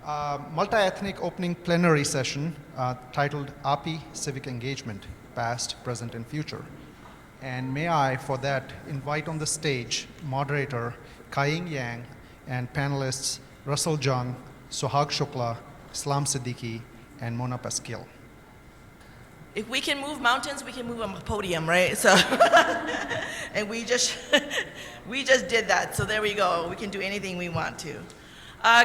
multi-ethnic opening plenary session titled AAPI Civic Engagement, Past, Present, and Future. And may I, for that, invite on the stage moderator Kai-Ying Yang and panelists Russell Jung, Sohag Shukla, Islam Siddiqui, and Mona Pascal. If we can move mountains, we can move a podium, right? So, and we just did that. So there we go. We can do anything we want to.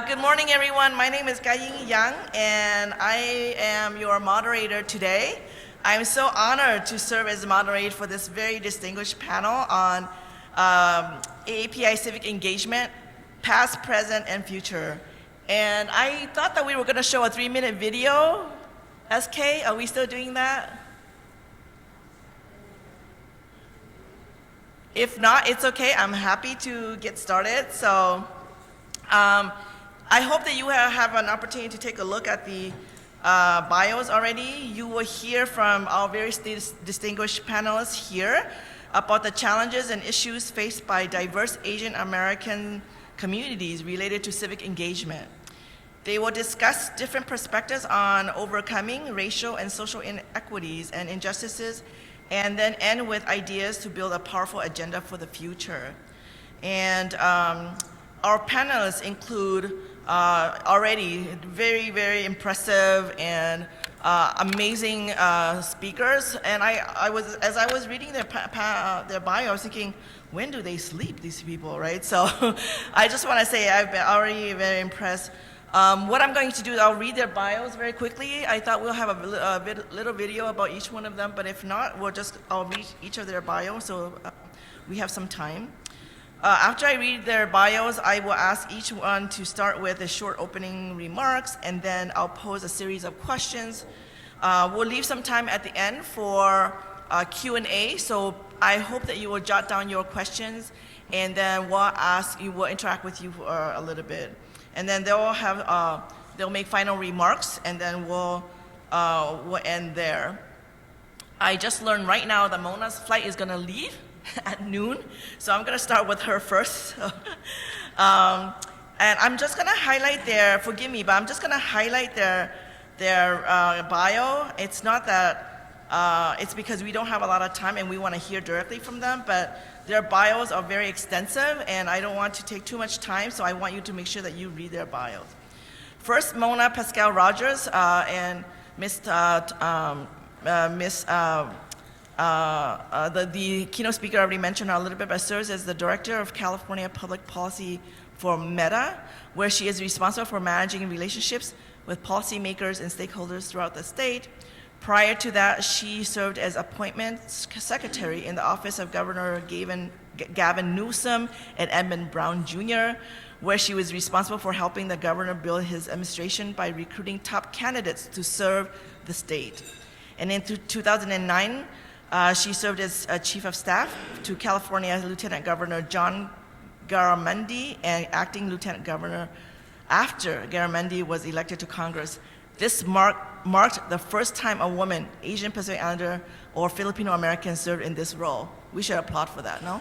Good morning, everyone. My name is Kai-Ying Yang, and I am your moderator today. I'm so honored to serve as a moderator for this very distinguished panel on AAPI civic engagement, past, present, and future. And I thought that we were going to show a 3-minute video. SK, are we still doing that? If not, it's okay. I'm happy to get started. So I hope that you have an opportunity to take a look at the bios already. You will hear from our very distinguished panelists here about the challenges and issues faced by diverse Asian American communities related to civic engagement. They will discuss different perspectives on overcoming racial and social inequities and injustices, and then end with ideas to build a powerful agenda for the future. And our panelists include already very, very impressive and amazing speakers. And as I was reading their bio, I was thinking, when do they sleep, these people, right? So I just want to say I've been already very impressed. What I'm going to do is I'll read their bios very quickly. I thought we'll have a little video about each one of them, but if not, I'll read each of their bios so we have some time. After I read their bios, I will ask each one to start with a short opening remarks, and then I'll pose a series of questions. We'll leave some time at the end for Q&A, so I hope that you will jot down your questions, and then we'll interact with you for a little bit. And then they'll make final remarks, and then we'll end there. I just learned right now that Mona's flight is going to leave at noon, so I'm going to start with her first. And I'm just going to highlight forgive me, but I'm just going to highlight their bio. It's not that, it's because we don't have a lot of time and we want to hear directly from them, but their bios are very extensive, and I don't want to take too much time, so I want you to make sure that you read their bios. First, Mona Pascal Rogers and the keynote speaker already mentioned a little bit, but serves as the Director of California Public Policy for Meta, where she is responsible for managing relationships with policymakers and stakeholders throughout the state. Prior to that, she served as Appointments Secretary in the Office of Governor Gavin Newsom and Edmund Brown Jr., where she was responsible for helping the governor build his administration by recruiting top candidates to serve the state. And in 2009, she served as Chief of Staff to California Lieutenant Governor John Garamendi and Acting Lieutenant Governor after Garamendi was elected to Congress. This marked the first time a woman, Asian Pacific Islander, or Filipino American served in this role. We should applaud for that, no?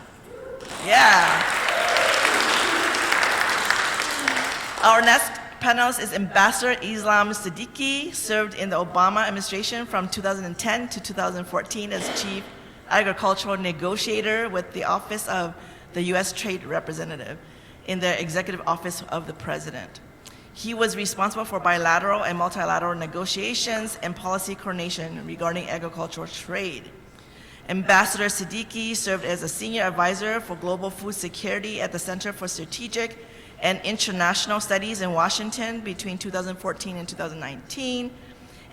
Yeah. Our next panelist is Ambassador Islam Siddiqui, served in the Obama administration from 2010 to 2014 as Chief Agricultural Negotiator with the Office of the U.S. Trade Representative in the Executive Office of the President. He was responsible for bilateral and multilateral negotiations and policy coordination regarding agricultural trade. Ambassador Siddiqui served as a senior advisor for global food security at the Center for Strategic and International Studies in Washington between 2014 and 2019.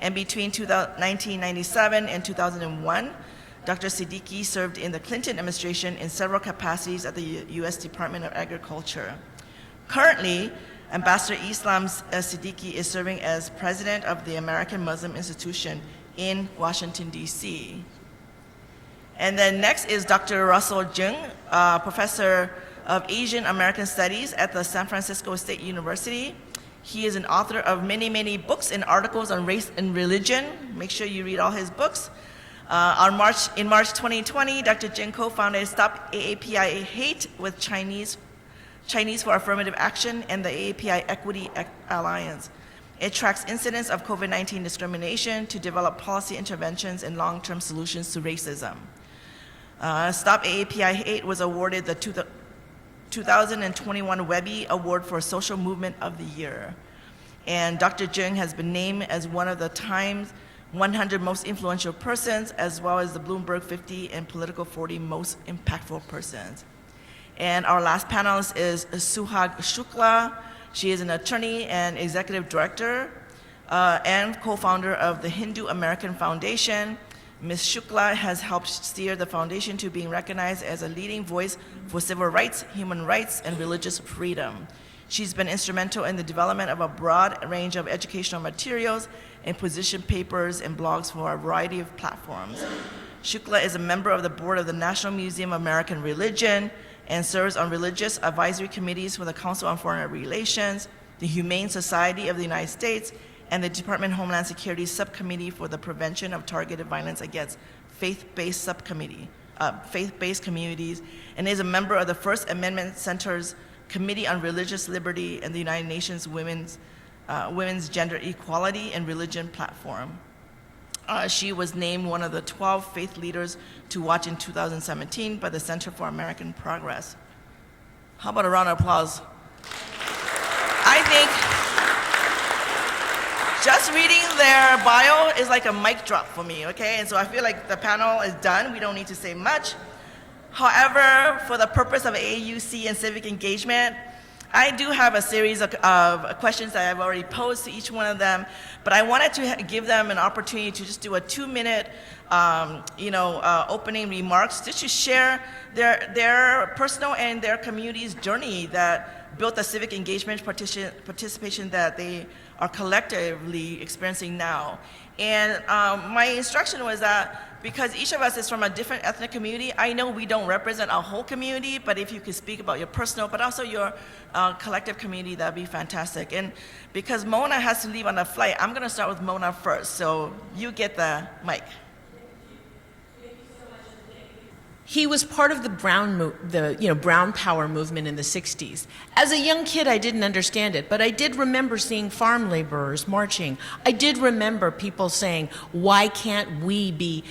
And between 1997 and 2001, Dr. Siddiqui served in the Clinton administration in several capacities at the U.S. Department of Agriculture. Currently, Ambassador Islam Siddiqui is serving as president of the American Muslim Institution in Washington, D.C. And then next is Dr. Russell Jung, professor of Asian American Studies at the San Francisco State University. He is an author of many, many books and articles on race and religion. Make sure you read all his books. In March 2020, Dr. Jung co-founded Stop AAPI Hate with Chinese Chinese for Affirmative Action, and the AAPI Equity Alliance. It tracks incidents of COVID-19 discrimination to develop policy interventions and long-term solutions to racism. Stop AAPI Hate was awarded the 2021 Webby Award for Social Movement of the Year. And Dr. Jung has been named as one of the Times 100 most influential persons, as well as the Bloomberg 50 and Political 40 most impactful persons. And our last panelist is Suhag Shukla. She is an attorney and executive director and co-founder of the Hindu American Foundation. Ms. Shukla has helped steer the foundation to being recognized as a leading voice for civil rights, human rights, and religious freedom. She's been instrumental in the development of a broad range of educational materials and position papers and blogs for a variety of platforms. Shukla is a member of the board of the National Museum of American Religion and serves on religious advisory committees for the Council on Foreign Relations, the Humane Society of the United States, and the Department of Homeland Security Subcommittee for the Prevention of Targeted Violence Against Faith-Based Communities, and is a member of the First Amendment Center's Committee on Religious Liberty and the United Nations Women's Gender Equality and Religion Platform. She was named one of the 12 faith leaders to watch in 2017 by the Center for American Progress. How about a round of applause? I think just reading their bio is like a mic drop for me, okay? And so I feel like the panel is done. We don't need to say much. However, for the purpose of AUC and civic engagement, I do have a series of questions that I've already posed to each one of them, but I wanted to give them an opportunity to just do a 2-minute opening remarks just to share their personal and their community's journey that built the civic engagement participation that they are collectively experiencing now. And my instruction was that because each of us is from a different ethnic community, I know we don't represent our whole community, but if you could speak about your personal, but also your collective community, that'd be fantastic. And because Mona has to leave on a flight, I'm gonna start with Mona first, so you get the mic. He was part of the Brown Power movement in the 60s. As a young kid, I didn't understand it, but I did remember seeing farm laborers marching. I did remember people saying, why can't we be,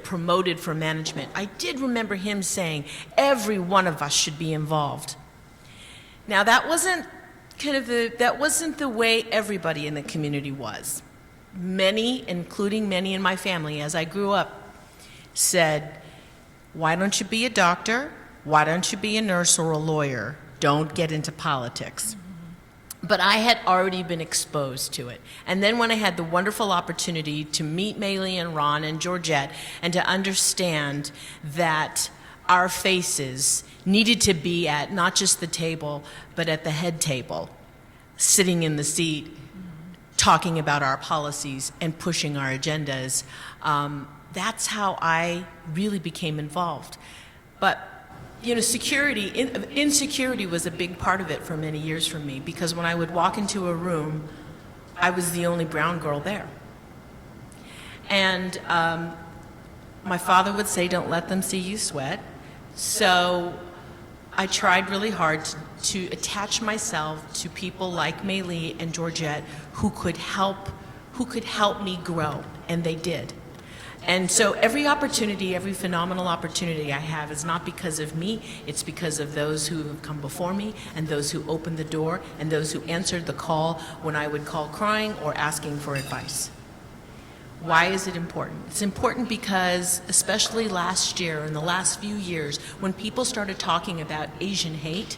promoted for management? I did remember him saying, every one of us should be involved. Now, that wasn't the way everybody in the community was. Many, including many in my family, as I grew up, said, why don't you be a doctor? Why don't you be a nurse or a lawyer? Don't get into politics. But I had already been exposed to it. And then when I had the wonderful opportunity to meet Maylee and Ron and Georgette and to understand that our faces needed to be at not just the table, but at the head table, sitting in the seat, talking about our policies and pushing our agendas, that's how I really became involved. But insecurity was a big part of it for many years for me, because when I would walk into a room, I was the only brown girl there. And my father would say, don't let them see you sweat. So I tried really hard to attach myself to people like Maylee and Georgette who could help me grow, and they did. And so every opportunity, every phenomenal opportunity I have is not because of me, it's because of those who have come before me and those who opened the door and those who answered the call when I would call crying or asking for advice. Why is it important? It's important because, especially last year, in the last few years, when people started talking about Asian hate,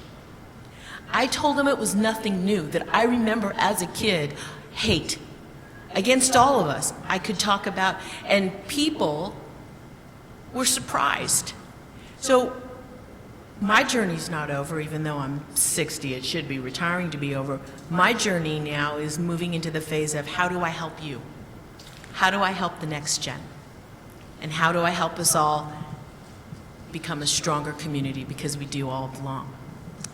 I told them it was nothing new, that I remember as a kid, hate against all of us. I could talk about, and people were surprised. So my journey's not over, even though I'm 60, it should be retiring to be over. My journey now is moving into the phase of how do I help you? How do I help the next gen? And how do I help us all become a stronger community, because we do all belong.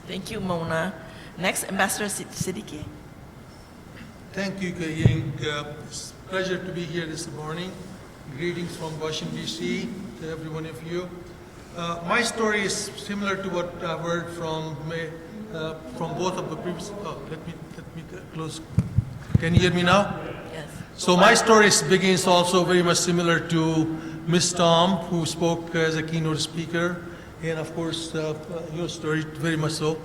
Thank you, Mona. Next, Ambassador Siddiqui. Thank you, Kaying. It's a pleasure to be here this morning. Greetings from Washington, D.C. to every one of you. My story is similar to what I've heard from both of the previous. Let me close. Can you hear me now? Yes. So my story begins also very much similar to Miss Tom, who spoke as a keynote speaker, and of course your story very much so.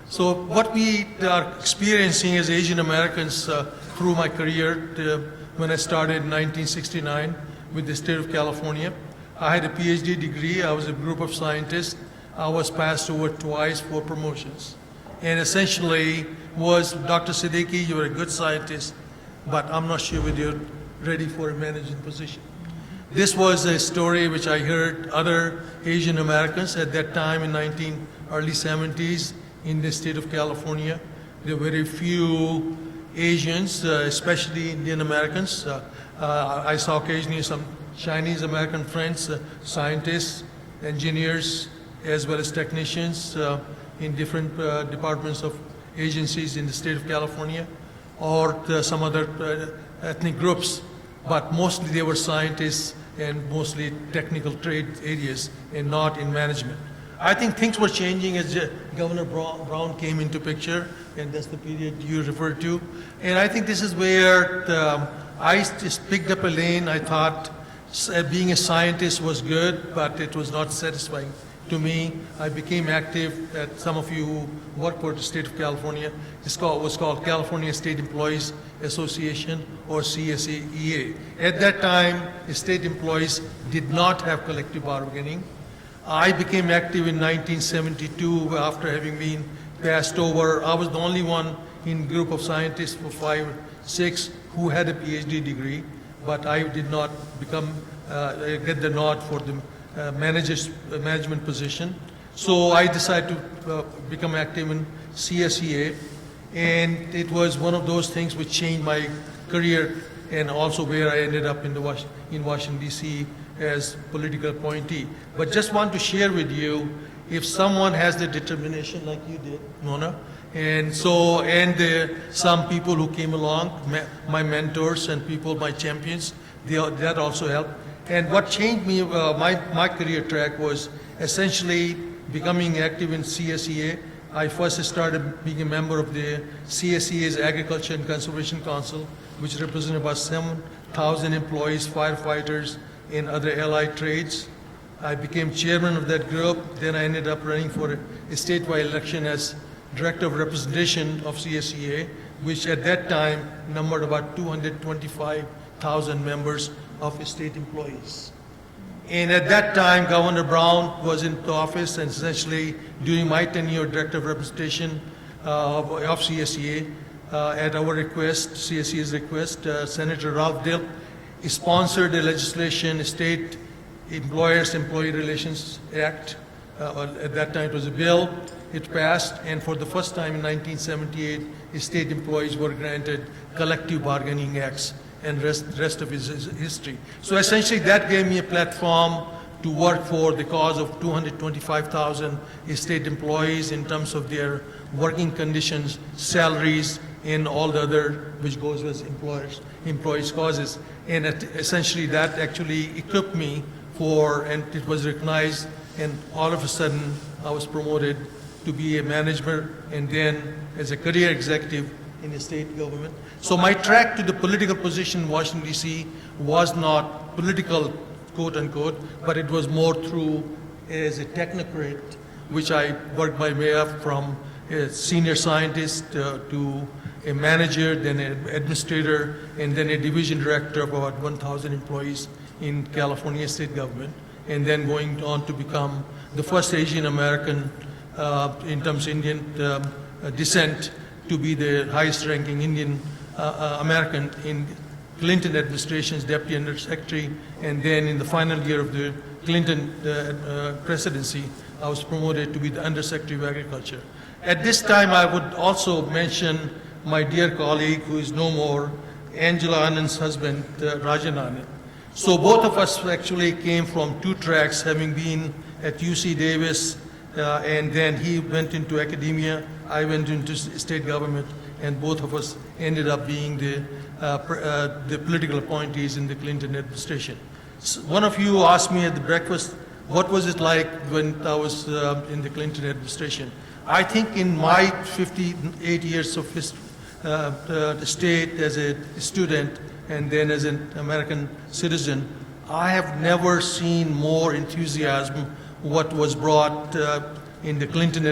So what we are experiencing as Asian Americans through my career, when I started in 1969 with the state of California, I had a PhD degree. I was a group of scientists. I was passed over twice for promotions. And essentially was, Dr. Siddiqui, you're a good scientist, but I'm not sure whether you're ready for a managing position. This was a story which I heard other Asian Americans at that time in early 70s in the state of California. There were very few Asians, especially Indian Americans. I saw occasionally some Chinese American friends, scientists, engineers, as well as technicians in different departments of agencies in the state of California, or some other ethnic groups. But mostly they were scientists and mostly technical trade areas and not in management. I think things were changing as Governor Brown came into picture, and that's the period you referred to. And I think this is where I just picked up a lane. I thought being a scientist was good, but it was not satisfying to me. I became active at some of you who work for the state of California. It was called California State Employees Association, or CSEA. At that time, state employees did not have collective bargaining. I became active in 1972 after having been passed over. I was the only one in a group of scientists for 5 or 6 who had a PhD degree, but I did not get the nod for the management position. So I decided to become active in CSEA, and it was one of those things which changed my career, and also where I ended up in Washington, D.C. as political appointee. But just want to share with you, if someone has the determination like you did, Mona, and some people who came along, my mentors and people, my champions, that also helped. And what changed me, my career track was essentially becoming active in CSEA. I first started being a member of the CSEA's Agriculture and Conservation Council, which represented about 7,000 employees, firefighters, and other allied trades. I became chairman of that group. Then I ended up running for a statewide election as director of representation of CSEA, which at that time numbered about 225,000 members of state employees. And at that time, Governor Brown was in office, and essentially during my tenure, director of representation of CSEA, at our request, CSEA's request, Senator Ralph Dill sponsored a legislation, State Employee Relations Act. At that time, it was a bill. It passed, and for the first time in 1978, state employees were granted collective bargaining acts, and rest of his history. So essentially, that gave me a platform to work for the cause of 225,000 state employees in terms of their working conditions, salaries, and all the other which goes with employees' causes. And essentially, that actually equipped me and it was recognized, and all of a sudden, I was promoted to be a manager, and then as a career executive in the state government. So my track to the political position in Washington, D.C. was not political, quote unquote, but it was more through as a technocrat, which I worked my way up from a senior scientist to a manager, then an administrator, and then a division director of about 1,000 employees in California state government, and then going on to become the first Asian American in terms of Indian descent to be the highest ranking Indian American in Clinton administration's deputy undersecretary, and then in the final year of the Clinton presidency, I was promoted to be the undersecretary of agriculture. At this time, I would also mention my dear colleague who is no more, Angela Anand's husband, Rajan Anand. So both of us actually came from 2 tracks, having been at UC Davis, and then he went into academia, I went into state government, and both of us ended up being the political appointees in the Clinton administration. So one of you asked me at the breakfast what was it like when I was in the Clinton administration? I think in my 58 years of the state as a student and then as an American citizen, I have never seen more enthusiasm what was brought in the Clinton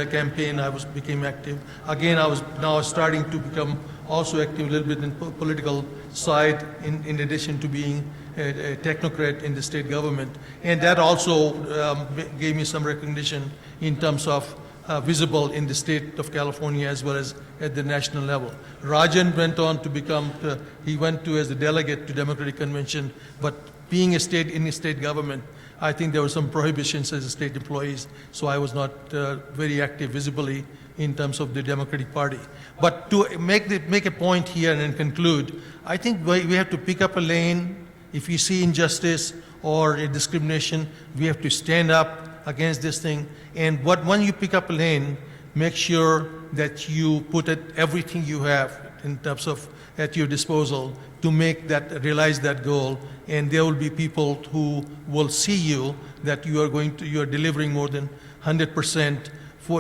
campaign. Became active. Again, I was now starting to become also active a little bit in political side in addition to being a technocrat in the state government. And that also gave me some recognition in terms of visible in the state of California as well as at the national level. Rajan went on to become, he went to as a delegate to Democratic Convention, but being in a state government, I think there were some prohibitions as a state employees, so I was not very active visibly in terms of the Democratic Party. But to make a point here and then conclude, I think we have to pick up a lane. If you see injustice or a discrimination, we have to stand up against this thing. And when you pick up a lane, make sure that you put everything you have in terms of at your disposal to realize that goal. And there will be people who will see you that you are delivering more than 100%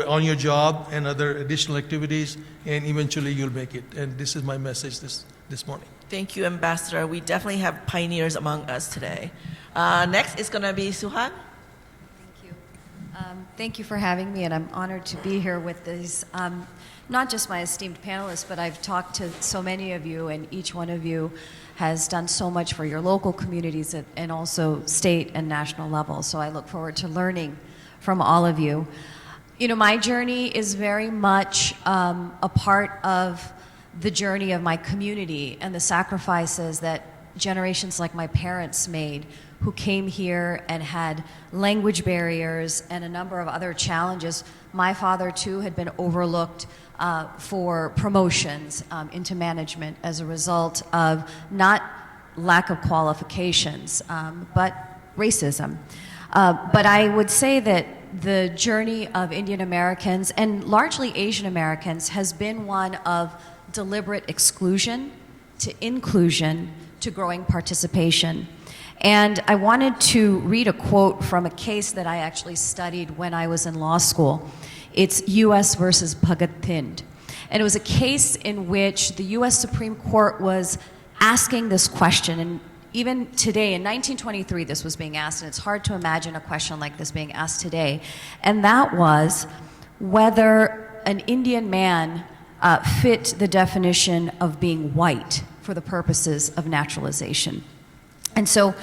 on your job and other additional activities, and eventually you'll make it. And this is my message this morning. Thank you, Ambassador. We definitely have pioneers among us today. Next is going to be Suhan. Thank you for having me, and I'm honored to be here with these, not just my esteemed panelists, but I've talked to so many of you, and each one of you has done so much for your local communities and also state and national levels. So I look forward to learning from all of you. You know, my journey is very much a part of the journey of my community and the sacrifices that generations like my parents made, who came here and had language barriers and a number of other challenges. My father, too, had been overlooked for promotions into management as a result of not lack of qualifications, but racism. But I would say that the journey of Indian Americans and largely Asian Americans has been one of deliberate exclusion to inclusion to growing participation. And I wanted to read a quote from a case that I actually studied when I was in law school. It's U.S. versus Bhagat Thind. And it was a case in which the U.S. Supreme Court was asking this question. And even today, in 1923, this was being asked, and it's hard to imagine a question like this being asked today. And that was whether an Indian man fit the definition of being white for the purposes of naturalization. And so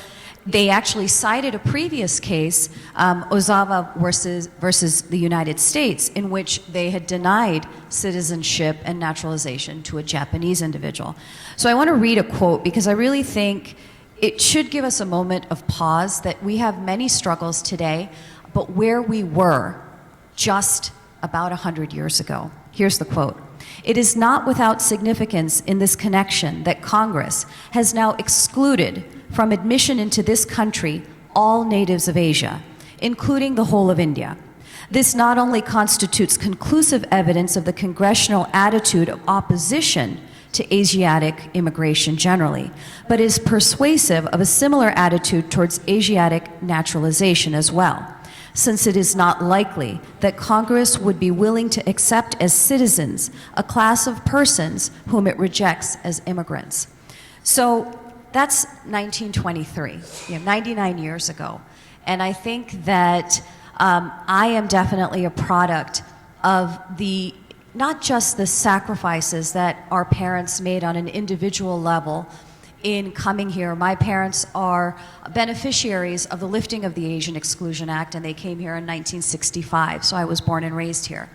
they actually cited a previous case, Ozawa versus the United States, in which they had denied citizenship and naturalization to a Japanese individual. So I want to read a quote because I really think it should give us a moment of pause that we have many struggles today, but where we were just about 100 years ago. Here's the quote. It is not without significance in this connection that Congress has now excluded from admission into this country all natives of Asia, including the whole of India. This not only constitutes conclusive evidence of the congressional attitude of opposition to Asiatic immigration generally, but is persuasive of a similar attitude towards Asiatic naturalization as well, since it is not likely that Congress would be willing to accept as citizens a class of persons whom it rejects as immigrants. So that's 1923, 99 years ago. And I think that I am definitely a product of not just the sacrifices that our parents made on an individual level in coming here. My parents are beneficiaries of the lifting of the Asian Exclusion Act, and they came here in 1965, so I was born and raised here.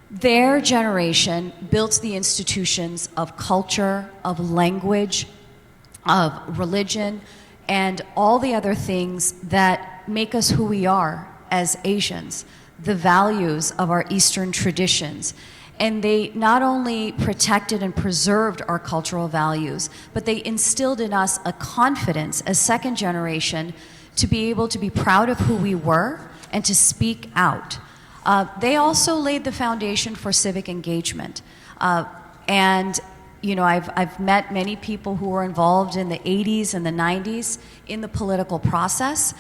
Their generation built the institutions of culture, of language, of religion, and all the other things that make us who we are as Asians, the values of our Eastern traditions. And they not only protected and preserved our cultural values, but they instilled in us a confidence as second generation to be able to be proud of who we were and to speak out. They also laid the foundation for civic engagement. And you know, I've met many people who were involved in the 80s and the 90s in the political process.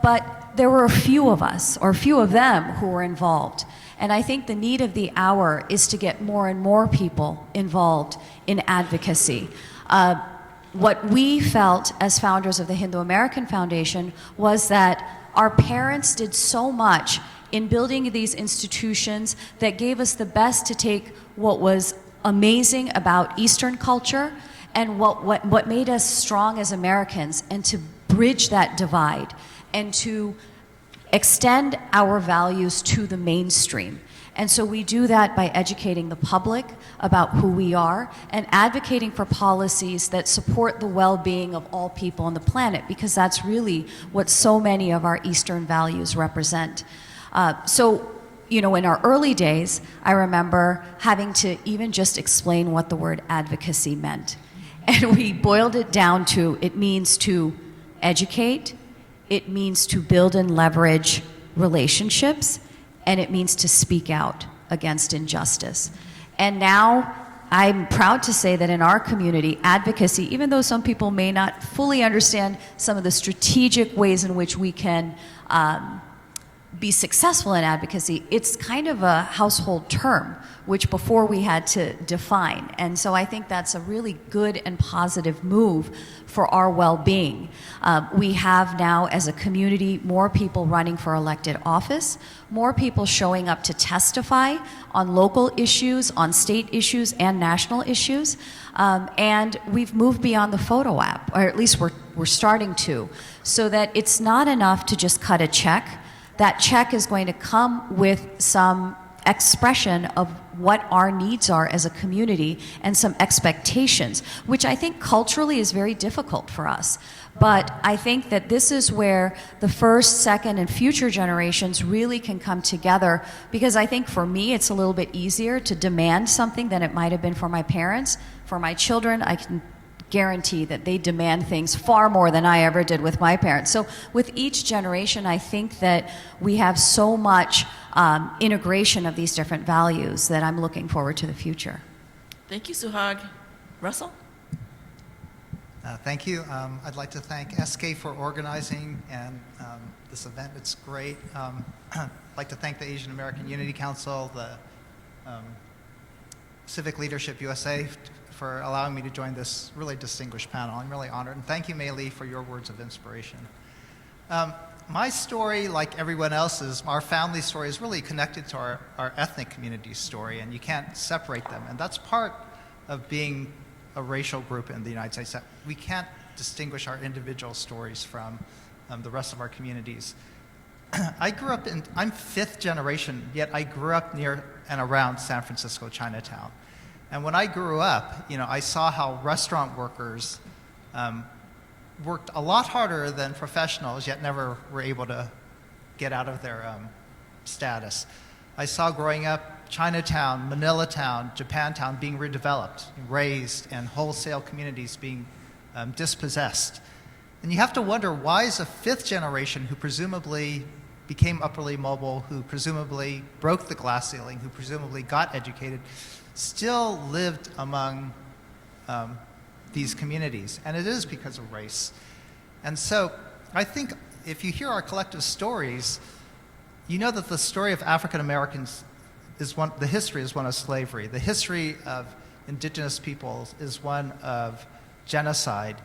But there were a few of us, or a few of them, who were involved. And I think the need of the hour is to get more and more people involved in advocacy. What we felt as founders of the Hindu American Foundation was that our parents did so much in building these institutions that gave us the best to take what was amazing about Eastern culture and what made us strong as Americans, and to bridge that divide and to extend our values to the mainstream. And so we do that by educating the public about who we are and advocating for policies that support the well-being of all people on the planet, because that's really what so many of our Eastern values represent. You know, in our early days, I remember having to even just explain what the word advocacy meant. And we boiled it down to, it means to educate, it means to build and leverage relationships, and it means to speak out against injustice. And now I'm proud to say that in our community, advocacy, even though some people may not fully understand some of the strategic ways in which we can be successful in advocacy, it's kind of a household term, which before we had to define. And so I think that's a really good and positive move for our well-being. We have now, as a community, more people running for elected office, more people showing up to testify on local issues, on state issues, and national issues. And we've moved beyond the photo app, or at least we're starting to, so that it's not enough to just cut a check. That check is going to come with some expression of what our needs are as a community and some expectations, which I think culturally is very difficult for us. But I think that this is where the first, second, and future generations really can come together, because I think for me it's a little bit easier to demand something than it might have been for my parents. For my children, I can guarantee that they demand things far more than I ever did with my parents. So with each generation, I think that we have so much integration of these different values that I'm looking forward to the future. Thank you, Suhag. Russell? Thank you. I'd like to thank SK for organizing and this event. It's great. I'd like to thank the Asian American Unity Council, the Civic Leadership USA for allowing me to join this really distinguished panel. I'm really honored. And thank you, Mei Li, for your words of inspiration. My story, like everyone else's, our family story is really connected to our ethnic community's story, and you can't separate them. And that's part of being a racial group in the United States. That we can't distinguish our individual stories from the rest of our communities. I'm fifth generation, yet I grew up near and around San Francisco, Chinatown. And when I grew up, I saw how restaurant workers worked a lot harder than professionals, yet never were able to get out of their status. I saw growing up Chinatown, Manilatown, Japantown being redeveloped, razed, and wholesale communities being dispossessed. And you have to wonder, why is a fifth generation who presumably became upwardly mobile, who presumably broke the glass ceiling, who presumably got educated, still lived among these communities? And it is because of race. And so I think if you hear our collective stories, you know that the story of African Americans the history is one of slavery. The history of indigenous peoples is one of genocide.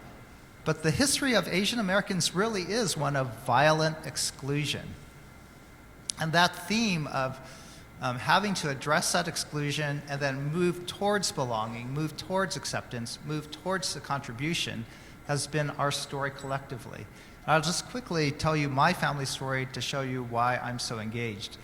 But the history of Asian Americans really is one of violent exclusion. And that theme of having to address that exclusion and then move towards belonging, move towards acceptance, move towards the contribution has been our story collectively. And I'll just quickly tell you my family story to show you why I'm so engaged.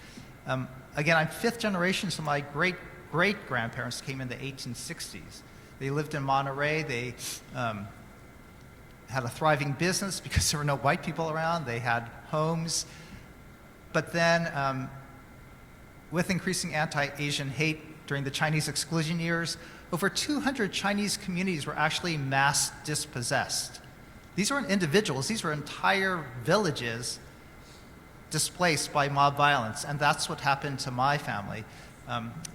Again, I'm fifth generation, so my great-great-grandparents came in the 1860s. They lived in Monterey. They had a thriving business because there were no white people around. They had homes. But then, with increasing anti-Asian hate during the Chinese exclusion years, over 200 Chinese communities were actually mass dispossessed. These weren't individuals. These were entire villages displaced by mob violence, and that's what happened to my family.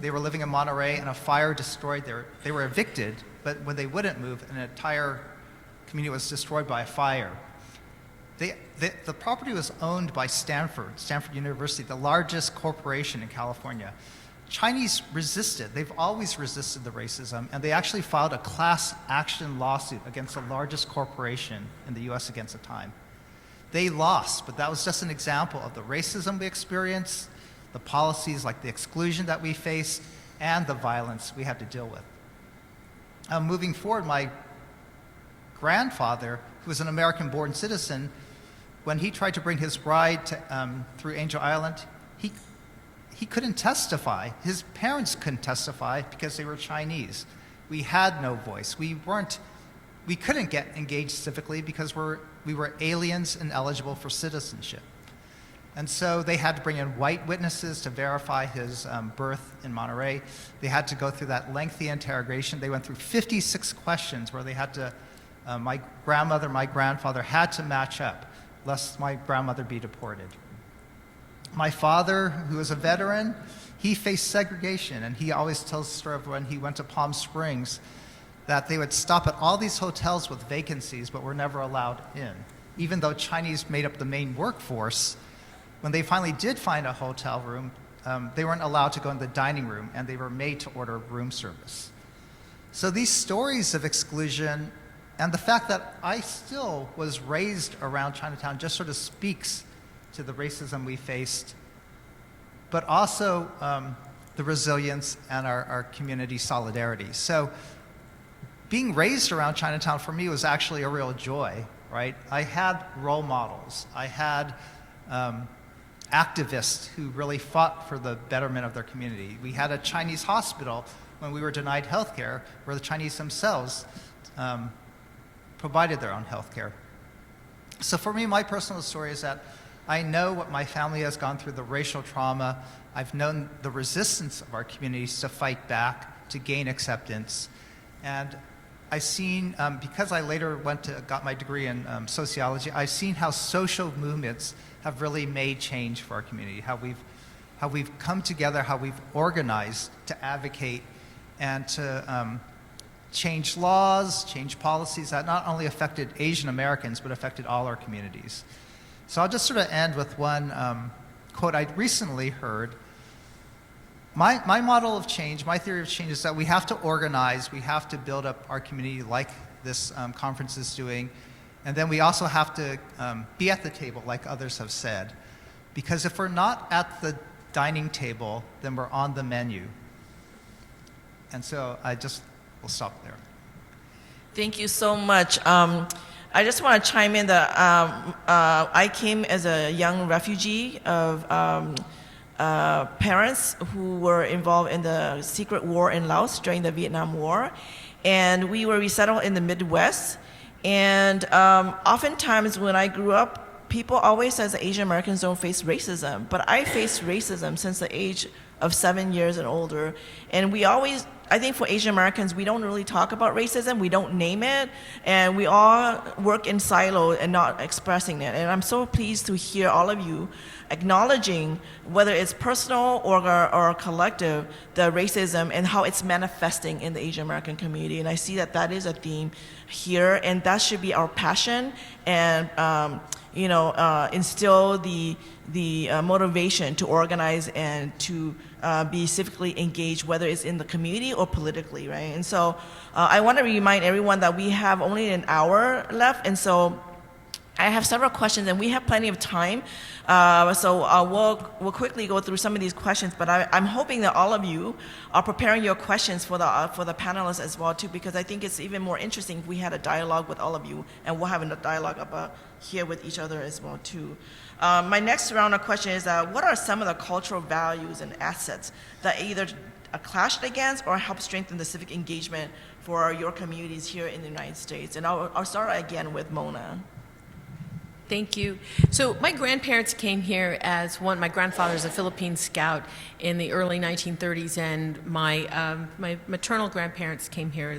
They were living in Monterey, and a fire destroyed they were evicted, but when they wouldn't move, an entire community was destroyed by a fire. The property was owned by Stanford University, the largest corporation in California. Chinese resisted. They've always resisted the racism, and they actually filed a class action lawsuit against the largest corporation in the US against the time. They lost, but that was just an example of the racism we experienced, the policies like the exclusion that we faced, and the violence we had to deal with. Moving forward, my grandfather, who was an American-born citizen, when he tried to bring his bride through Angel Island, he couldn't testify. His parents couldn't testify because they were Chinese. We had no voice. We couldn't get engaged civically because we were aliens and eligible for citizenship. And so they had to bring in white witnesses to verify his birth in Monterey. They had to go through that lengthy interrogation. They went through 56 questions where they had to, my grandmother, my grandfather had to match up, lest my grandmother be deported. My father, who was a veteran, he faced segregation, and he always tells the story of when he went to Palm Springs, that they would stop at all these hotels with vacancies, but were never allowed in. Even though Chinese made up the main workforce, when they finally did find a hotel room, they weren't allowed to go in the dining room, and they were made to order room service. So these stories of exclusion, and the fact that I still was raised around Chinatown, just sort of speaks to the racism we faced, but also the resilience and our community solidarity. So being raised around Chinatown for me was actually a real joy, right? I had role models. I had activists who really fought for the betterment of their community. We had a Chinese hospital when we were denied health care, where the Chinese themselves provided their own health care. So for me, my personal story is that I know what my family has gone through, the racial trauma. I've known the resistance of our communities to fight back, to gain acceptance. And I've seen, because I later got my degree in sociology, I've seen how social movements have really made change for our community, how we've come together, how we've organized to advocate and to change laws, change policies that not only affected Asian Americans, but affected all our communities. So I'll just sort of end with one quote I recently heard. My model of change, my theory of change is that we have to organize, we have to build up our community like this conference is doing, and then we also have to be at the table like others have said. Because if we're not at the dining table, then we're on the menu. And so we'll stop there. Thank you so much. I just want to chime in that I came as a young refugee of parents who were involved in the secret war in Laos during the Vietnam War. And we were resettled in the Midwest. And oftentimes when I grew up, people always says that Asian Americans don't face racism. But I faced racism since the age of 7 years and older. And I think for Asian Americans, we don't really talk about racism, we don't name it, and we all work in silo and not expressing it. And I'm so pleased to hear all of you acknowledging, whether it's personal or collective, the racism and how it's manifesting in the Asian American community. And I see that is a theme here, and that should be our passion, and instill the motivation to organize and to be civically engaged, whether it's in the community or politically, right? And so I want to remind everyone that we have only an hour left, and so I have several questions, and we have plenty of time. We'll quickly go through some of these questions, but I'm hoping that all of you are preparing your questions for the panelists as well too, because I think it's even more interesting if we had a dialogue with all of you, and we'll have a dialogue about here with each other as well too. My next round of questions is what are some of the cultural values and assets that either clashed against or help strengthen the civic engagement for your communities here in the United States? And I'll start again with Mona. Thank you. So my grandparents came here my grandfather's a Philippine scout in the early 1930s, and my maternal grandparents came here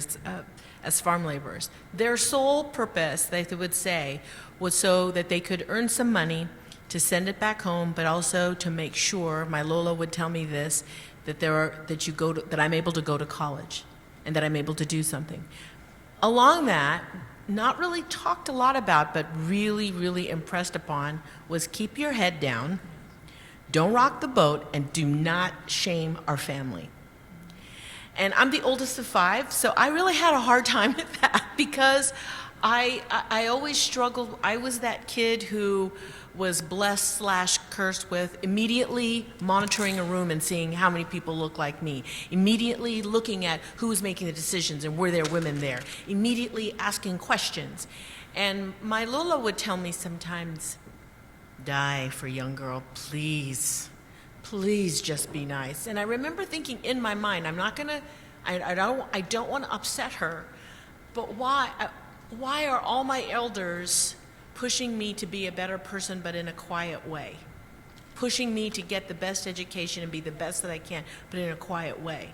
as farm laborers. Their sole purpose, they would say, was so that they could earn some money to send it back home, but also to make sure, my Lola would tell me this, that I'm able to go to college and that I'm able to do something. Along that, not really talked a lot about, but really, really impressed upon, was keep your head down, don't rock the boat, and do not shame our family. And I'm the oldest of 5, so I really had a hard time with that because I always struggled. I was that kid who was blessed/cursed with immediately monitoring a room and seeing how many people look like me, immediately looking at who was making the decisions and were there women there, immediately asking questions. And my Lola would tell me sometimes, "Die for young girl, please. Please just be nice." And I remember thinking in my mind, I don't want to upset her, but why are all my elders pushing me to be a better person, but in a quiet way? Pushing me to get the best education and be the best that I can, but in a quiet way.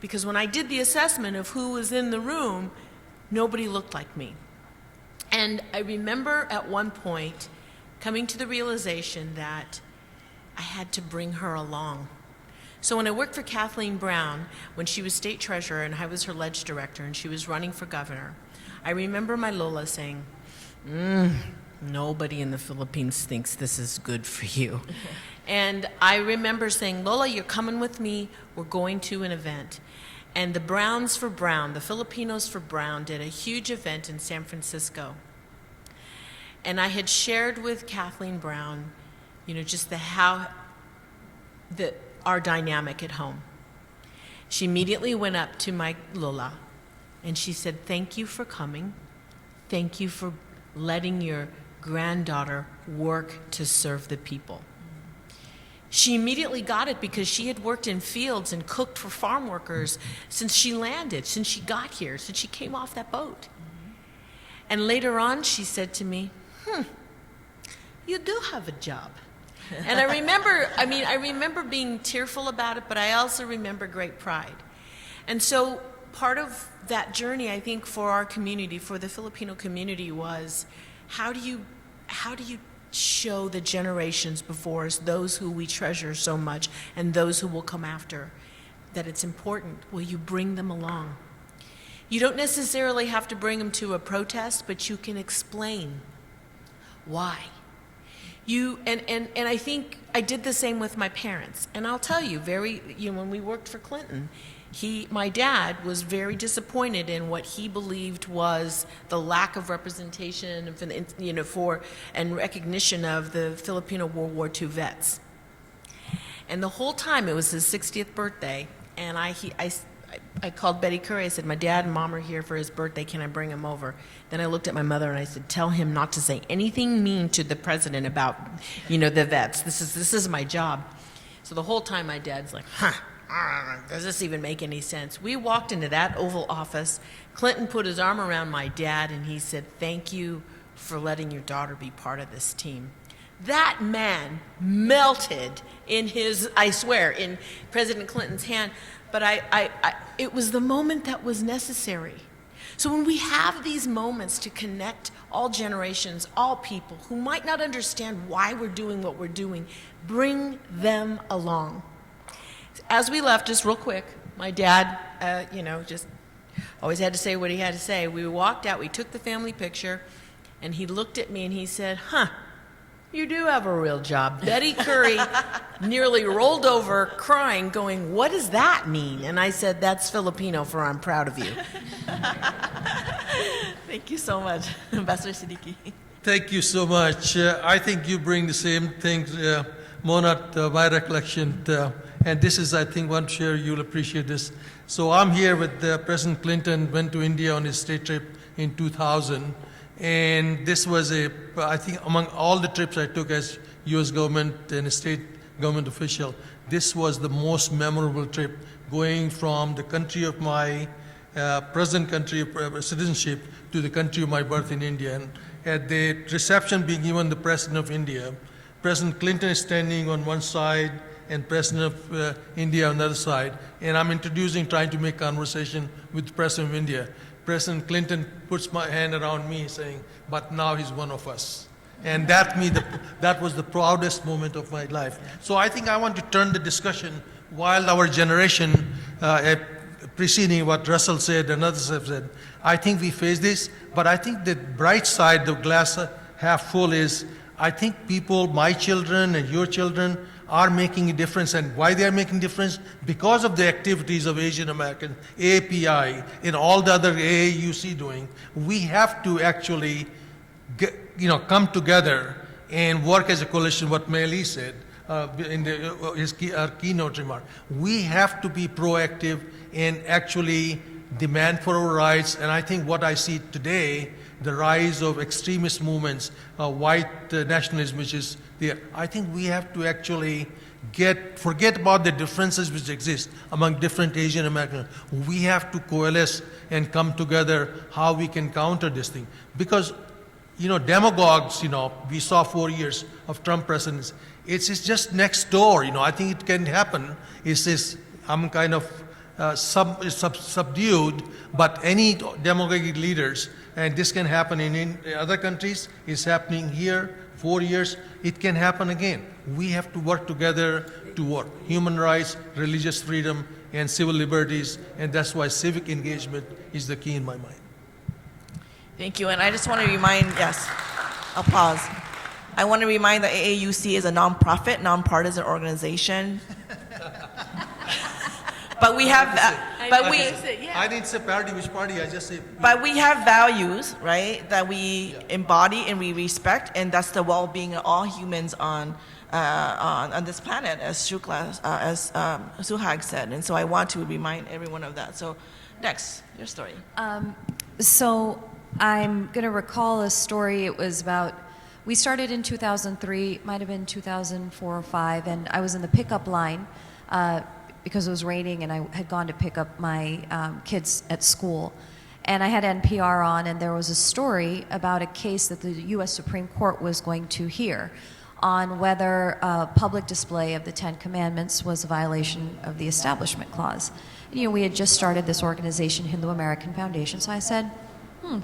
Because when I did the assessment of who was in the room, nobody looked like me. And I remember at one point coming to the realization that I had to bring her along. So when I worked for Kathleen Brown, when she was state treasurer and I was her ledge director and she was running for governor, I remember my Lola saying, "Nobody in the Philippines thinks this is good for you." And I remember saying, "Lola, you're coming with me. We're going to an event." And the Browns for Brown, the Filipinos for Brown, did a huge event in San Francisco. And I had shared with Kathleen Brown, just our dynamic at home. She immediately went up to my Lola and she said, "Thank you for coming. Thank you for letting your granddaughter work to serve the people." She immediately got it because she had worked in fields and cooked for farm workers since she landed, since she got here, since she came off that boat. And later on, she said to me, "You do have a job." And I remember being tearful about it, but I also remember great pride. And so part of that journey, I think, for our community, for the Filipino community, was how do you show the generations before us, those who we treasure so much and those who will come after, that it's important? Will you bring them along? You don't necessarily have to bring them to a protest, but you can explain why. And I think I did the same with my parents. And I'll tell you, when we worked for Clinton, my dad was very disappointed in what he believed was the lack of representation for and recognition of the Filipino World War II vets. And the whole time, it was his 60th birthday, and I called Betty Curry. I said, "My dad and mom are here for his birthday. Can I bring him over?" Then I looked at my mother and I said, "Tell him not to say anything mean to the president about, the vets. This is my job." So the whole time, my dad's like, does this even make any sense? We walked into that Oval Office. Clinton put his arm around my dad and he said, "Thank you for letting your daughter be part of this team." That man melted in in President Clinton's hand. But it was the moment that was necessary. So when we have these moments to connect all generations, all people who might not understand why we're doing what we're doing, bring them along. As we left, just real quick, my dad, just always had to say what he had to say. We walked out, we took the family picture, and he looked at me and he said, "You do have a real job." Betty Curry nearly rolled over crying, going, "What does that mean?" And I said, "That's Filipino for I'm proud of you." Thank you so much, Ambassador Siddiqui. Thank you so much. I think you bring the same thing, Mona, my recollection. And this is, I think, one share you'll appreciate this. So I'm here with President Clinton, went to India on his state trip in 2000. And this was I think among all the trips I took as U.S. government and a state government official, this was the most memorable trip, going from the country of my present country of citizenship to the country of my birth in India. And at the reception being given the President of India, President Clinton is standing on one side and President of India on the other side. And I'm trying to make conversation with the President of India. President Clinton puts my hand around me saying, "But now he's one of us." And that was the proudest moment of my life. So I think I want to turn the discussion, while our generation, preceding what Russell said and others have said, I think we face this, but I think the bright side, the glass half full is, I think people, my children and your children, are making a difference. And why they are making a difference? Because of the activities of Asian American, AAPI, and all the other AAUC doing. We have to actually come together and work as a coalition, what Mei Lee said in his keynote remark. We have to be proactive and actually demand for our rights. And I think what I see today, the rise of extremist movements, white nationalism, which is there, I think we have to actually forget about the differences which exist among different Asian Americans. We have to coalesce and come together how we can counter this thing. Because, demagogues, we saw 4 years of Trump presidency. It's just next door, I think it can happen. It's this, I'm kind of subdued, but any demagogic leaders, and this can happen in other countries, it's happening here, 4 years, it can happen again. We have to work together to work human rights, religious freedom, and civil liberties, and that's why civic engagement is the key in my mind. Thank you, and I just want to remind, yes, I'll pause. I want to remind that AAUC is a nonprofit, nonpartisan organization. But we have, I didn't say party, which party, I just say. But we have values, right, that we embody and we respect, and that's the well-being of all humans on this planet, as Suhag said. And so I want to remind everyone of that. So next, your story. So I'm going to recall a story. It was about, we started in 2003, might have been 2004 or 5, and I was in the pickup line because it was raining and I had gone to pick up my kids at school. And I had NPR on, and there was a story about a case that the U.S. Supreme Court was going to hear on whether public display of the Ten Commandments was a violation of the Establishment Clause. We had just started this organization, Hindu American Foundation, so I said,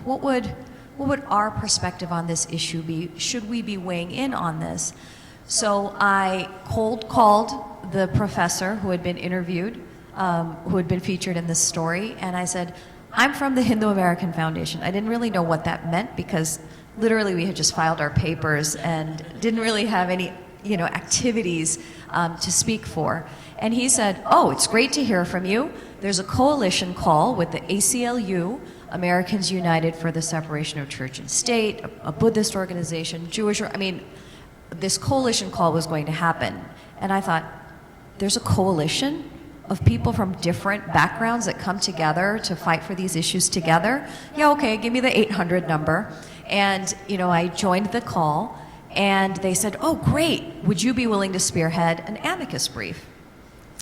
what would our perspective on this issue be? Should we be weighing in on this? So I cold called the professor who had been interviewed, who had been featured in this story, and I said, I'm from the Hindu American Foundation. I didn't really know what that meant because literally we had just filed our papers and didn't really have any activities to speak for. And he said, oh, it's great to hear from you. There's a coalition call with the ACLU, Americans United for the Separation of Church and State, a Buddhist organization, Jewish, this coalition call was going to happen. And I thought, there's a coalition of people from different backgrounds that come together to fight for these issues together? Yeah, okay, give me the 800 number. And, I joined the call, and they said, oh, great, would you be willing to spearhead an amicus brief?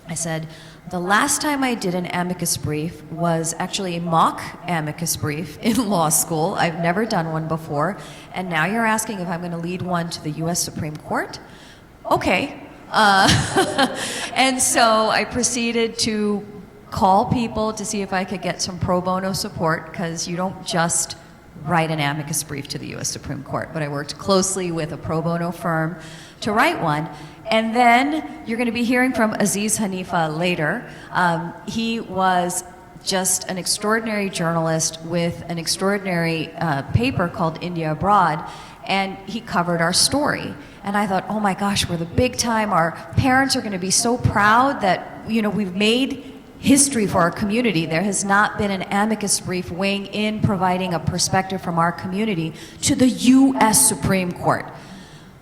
I said, the last time I did an amicus brief was actually a mock amicus brief in law school. I've never done one before, and now you're asking if I'm going to lead one to the U.S. Supreme Court? Okay. And so I proceeded to call people to see if I could get some pro bono support, because you don't just write an amicus brief to the U.S. Supreme Court, but I worked closely with a pro bono firm to write one. And then you're going to be hearing from Aziz Hanifa later. He was just an extraordinary journalist with an extraordinary paper called India Abroad, and he covered our story. And I thought, oh my gosh, we're the big time. Our parents are going to be so proud that, we've made history for our community. There has not been an amicus brief weighing in, providing a perspective from our community to the U.S. Supreme Court.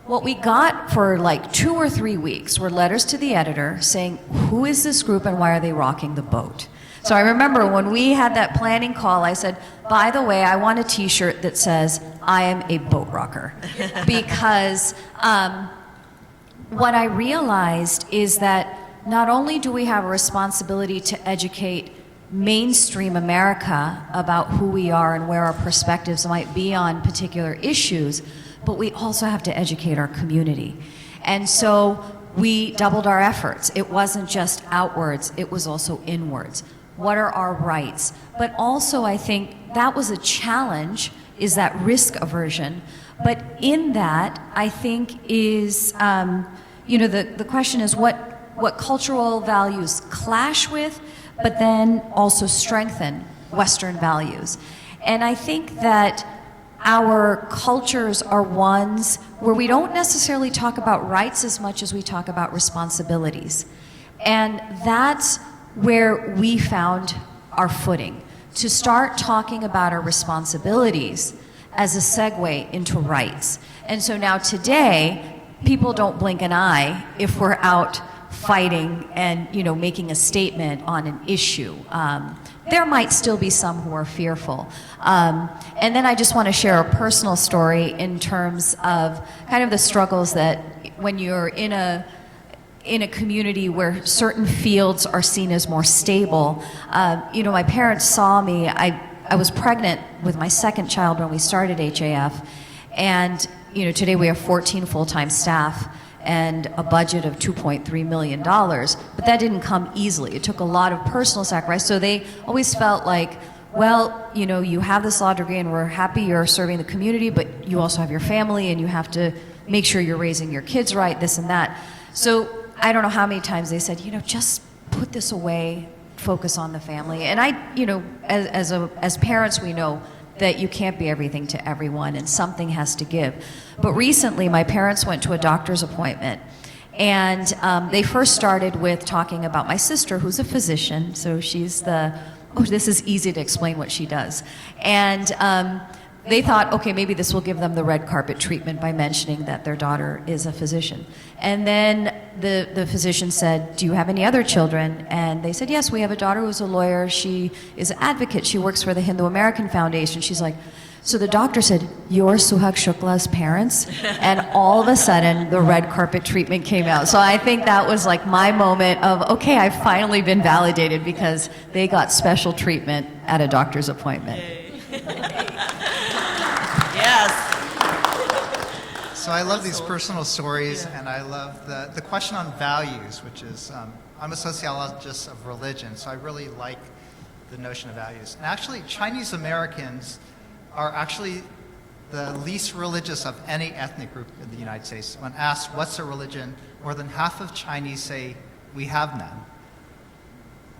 What we got for like 2 or 3 weeks were letters to the editor saying, who is this group and why are they rocking the boat? So I remember when we had that planning call, I said, by the way, I want a t-shirt that says, I am a boat rocker. Because what I realized is that not only do we have a responsibility to educate mainstream America about who we are and where our perspectives might be on particular issues, but we also have to educate our community. And so we doubled our efforts. It wasn't just outwards, it was also inwards. What are our rights? But also I think that was a challenge, is that risk aversion. But in that, I think is, the question is what cultural values clash with, but then also strengthen Western values. And I think that our cultures are ones where we don't necessarily talk about rights as much as we talk about responsibilities. And that's where we found our footing, to start talking about our responsibilities as a segue into rights. And so now today, people don't blink an eye if we're out fighting and, you know, making a statement on an issue. There might still be some who are fearful. And then I just want to share a personal story in terms of kind of the struggles that when you're in a community where certain fields are seen as more stable. You know, my parents saw me. I was pregnant with my second child when we started HAF, and you know, today we have 14 full-time staff and a budget of $2.3 million, but that didn't come easily. It took a lot of personal sacrifice, so they always felt like, well, you know, you have this law degree and we're happy you're serving the community, but you also have your family and you have to make sure you're raising your kids right, this and that. So I don't know how many times they said, you know, just put this away, focus on the family. And I, you know, as parents, we know that you can't be everything to everyone and something has to give. But recently, my parents went to a doctor's appointment, and they first started with talking about my sister, who's a physician. So she's this is easy to explain what she does. And they thought, okay, maybe this will give them the red carpet treatment by mentioning that their daughter is a physician. And then the physician said, do you have any other children? And they said, yes, we have a daughter who's a lawyer. She is an advocate. She works for the Hindu American Foundation. She's like, so the doctor said, you're Suhag Shukla's parents? And all of a sudden, the red carpet treatment came out. So I think that was like my moment of, okay, I've finally been validated because they got special treatment at a doctor's appointment. Yes. So I love these personal stories, and I love the question on values, which is, I'm a sociologist of religion, so I really like the notion of values. And actually, Chinese Americans are actually the least religious of any ethnic group in the United States. When asked what's a religion, more than half of Chinese say we have none.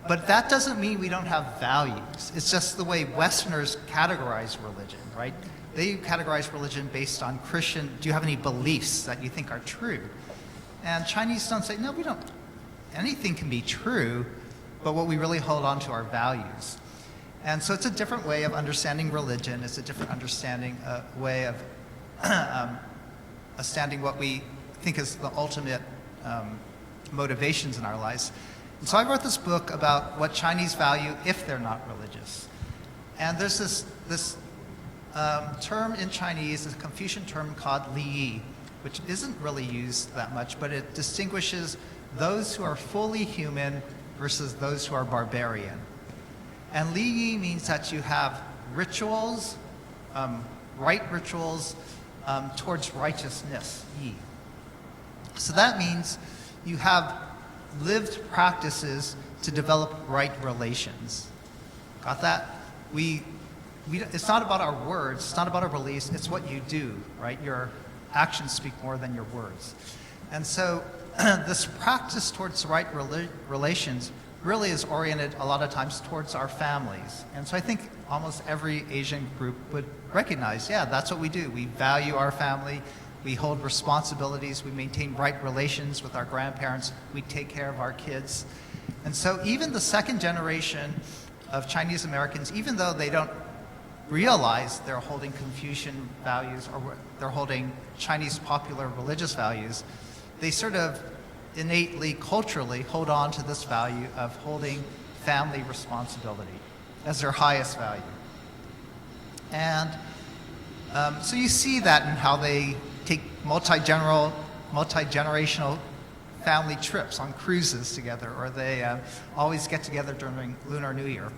But that doesn't mean we don't have values. It's just the way Westerners categorize religion, right? They categorize religion based on Christian, do you have any beliefs that you think are true? And Chinese don't say, no, we don't. Anything can be true, but what we really hold on to are values. And so it's a different way of understanding religion. It's a different way of understanding what we think is the ultimate motivations in our lives. And so I wrote this book about what Chinese value if they're not religious. And there's this term in Chinese, a Confucian term called li yi, which isn't really used that much, but it distinguishes those who are fully human versus those who are barbarian. And li yi means that you have rituals, right rituals towards righteousness, yi. So that means you have lived practices to develop right relations. Got that? It's not about our words, it's not about our beliefs, it's what you do, right? Your actions speak more than your words. And so this practice towards right relations really is oriented a lot of times towards our families. And so I think almost every Asian group would recognize, yeah, that's what we do. We value our family, we hold responsibilities, we maintain right relations with our grandparents, we take care of our kids. And so even the second generation of Chinese Americans, even though they don't realize they're holding Confucian values or they're holding Chinese popular religious values, they sort of innately, culturally hold on to this value of holding family responsibility as their highest value. And so you see that in how they take multi-generational family trips on cruises together, or they always get together during Lunar New Year.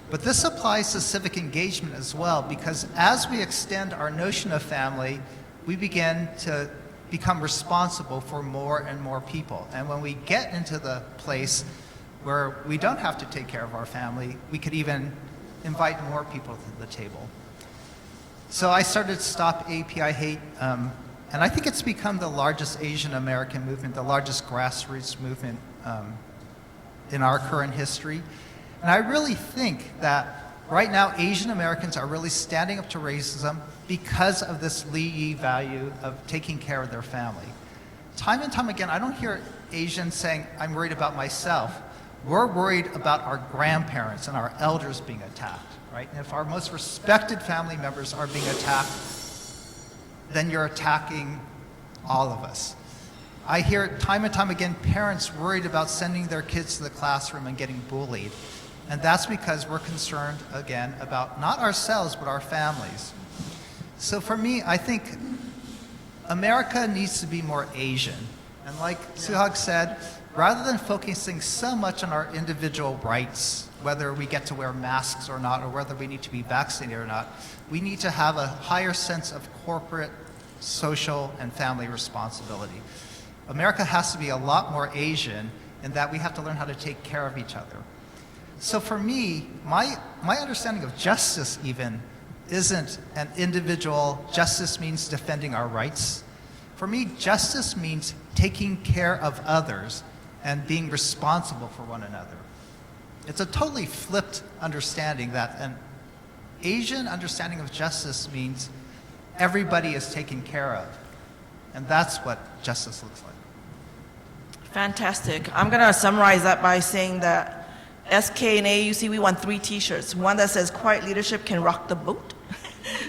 But this applies to civic engagement as well, because as we extend our notion of family, we begin to become responsible for more and more people. And when we get into the place where we don't have to take care of our family, we could even invite more people to the table. So I started Stop AAPI Hate, and I think it's become the largest Asian American movement, the largest grassroots movement in our current history. And I really think that right now Asian Americans are really standing up to racism because of this Lee value of taking care of their family. Time and time again, I don't hear Asians saying, I'm worried about myself. We're worried about our grandparents and our elders being attacked, right? And if our most respected family members are being attacked, then you're attacking all of us. I hear time and time again parents worried about sending their kids to the classroom and getting bullied. And that's because we're concerned, again, about not ourselves, but our families. So for me, I think America needs to be more Asian. And like Suhag said, rather than focusing so much on our individual rights, whether we get to wear masks or not, or whether we need to be vaccinated or not, we need to have a higher sense of corporate, social, and family responsibility. America has to be a lot more Asian in that we have to learn how to take care of each other. So for me, my understanding of justice even isn't an individual, justice means defending our rights. For me, justice means taking care of others and being responsible for one another. It's a totally flipped understanding that an Asian understanding of justice means everybody is taken care of. And that's what justice looks like. Fantastic. I'm going to summarize that by saying that SK and AUC, we want 3 t-shirts. One that says quiet leadership can rock the boat.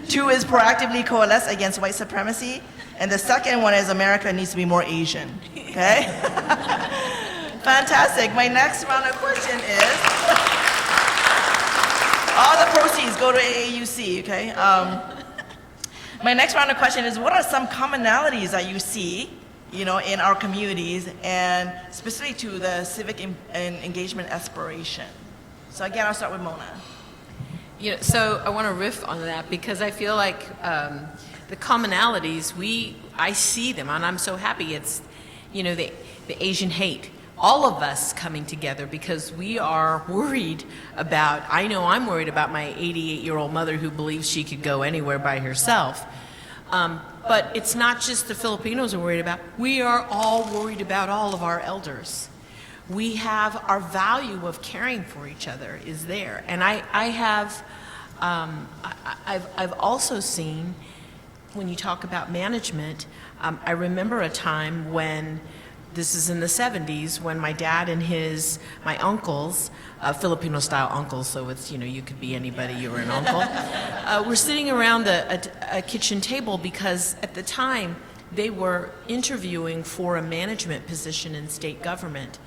2 is proactively coalesce against white supremacy. And the second one is America needs to be more Asian. Okay? Fantastic. My next round of question is, all the proceeds go to AAUC, okay? My next round of question is, what are some commonalities that you see, in our communities, and specifically to the civic and engagement aspiration? So again, I'll start with Mona. So I want to riff on that because I feel like the commonalities, I see them, and I'm so happy. It's, the Asian hate. All of us coming together because we are worried about, I know I'm worried about my 88-year-old mother who believes she could go anywhere by herself. But it's not just the Filipinos we're worried about. We are all worried about all of our elders. We have our value of caring for each other is there. And I've also seen, when you talk about management, I remember a time when, this is in the 70s, when my dad and my uncles, Filipino-style uncles, so it's, you could be anybody, you were an uncle, were sitting around a kitchen table because at the time they were interviewing for a management position in state government.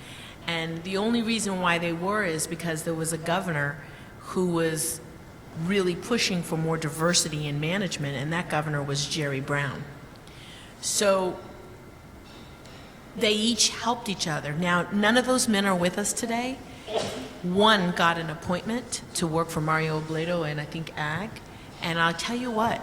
And the only reason why they were is because there was a governor who was really pushing for more diversity in management, and that governor was Jerry Brown. So they each helped each other. Now, none of those men are with us today. One got an appointment to work for Mario Obledo and I think Ag. And I'll tell you what,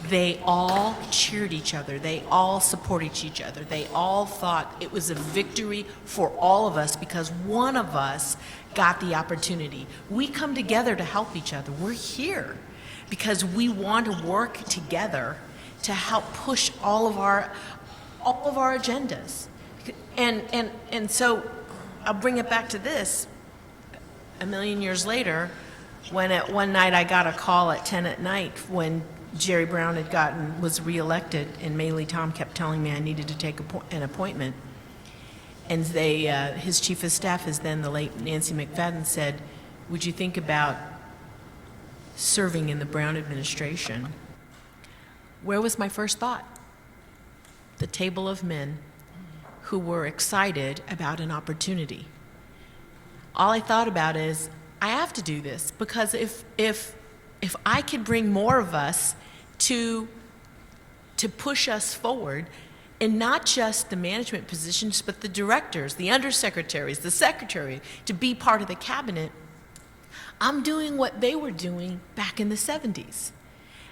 they all cheered each other. They all supported each other. They all thought it was a victory for all of us because one of us got the opportunity. We come together to help each other. We're here because we want to work together to help push all of our agendas. And so I'll bring it back to this. A million years later, when at one night I got a call at 10 at night when Jerry Brown was reelected, and May Lee Tom kept telling me I needed to take an appointment. And his chief of staff is then the late Nancy McFadden said, would you think about serving in the Brown administration? Where was my first thought? The table of men who were excited about an opportunity. All I thought about is, I have to do this because if I could bring more of us to push us forward, and not just the management positions, but the directors, the undersecretaries, the secretary, to be part of the cabinet, I'm doing what they were doing back in the 70s.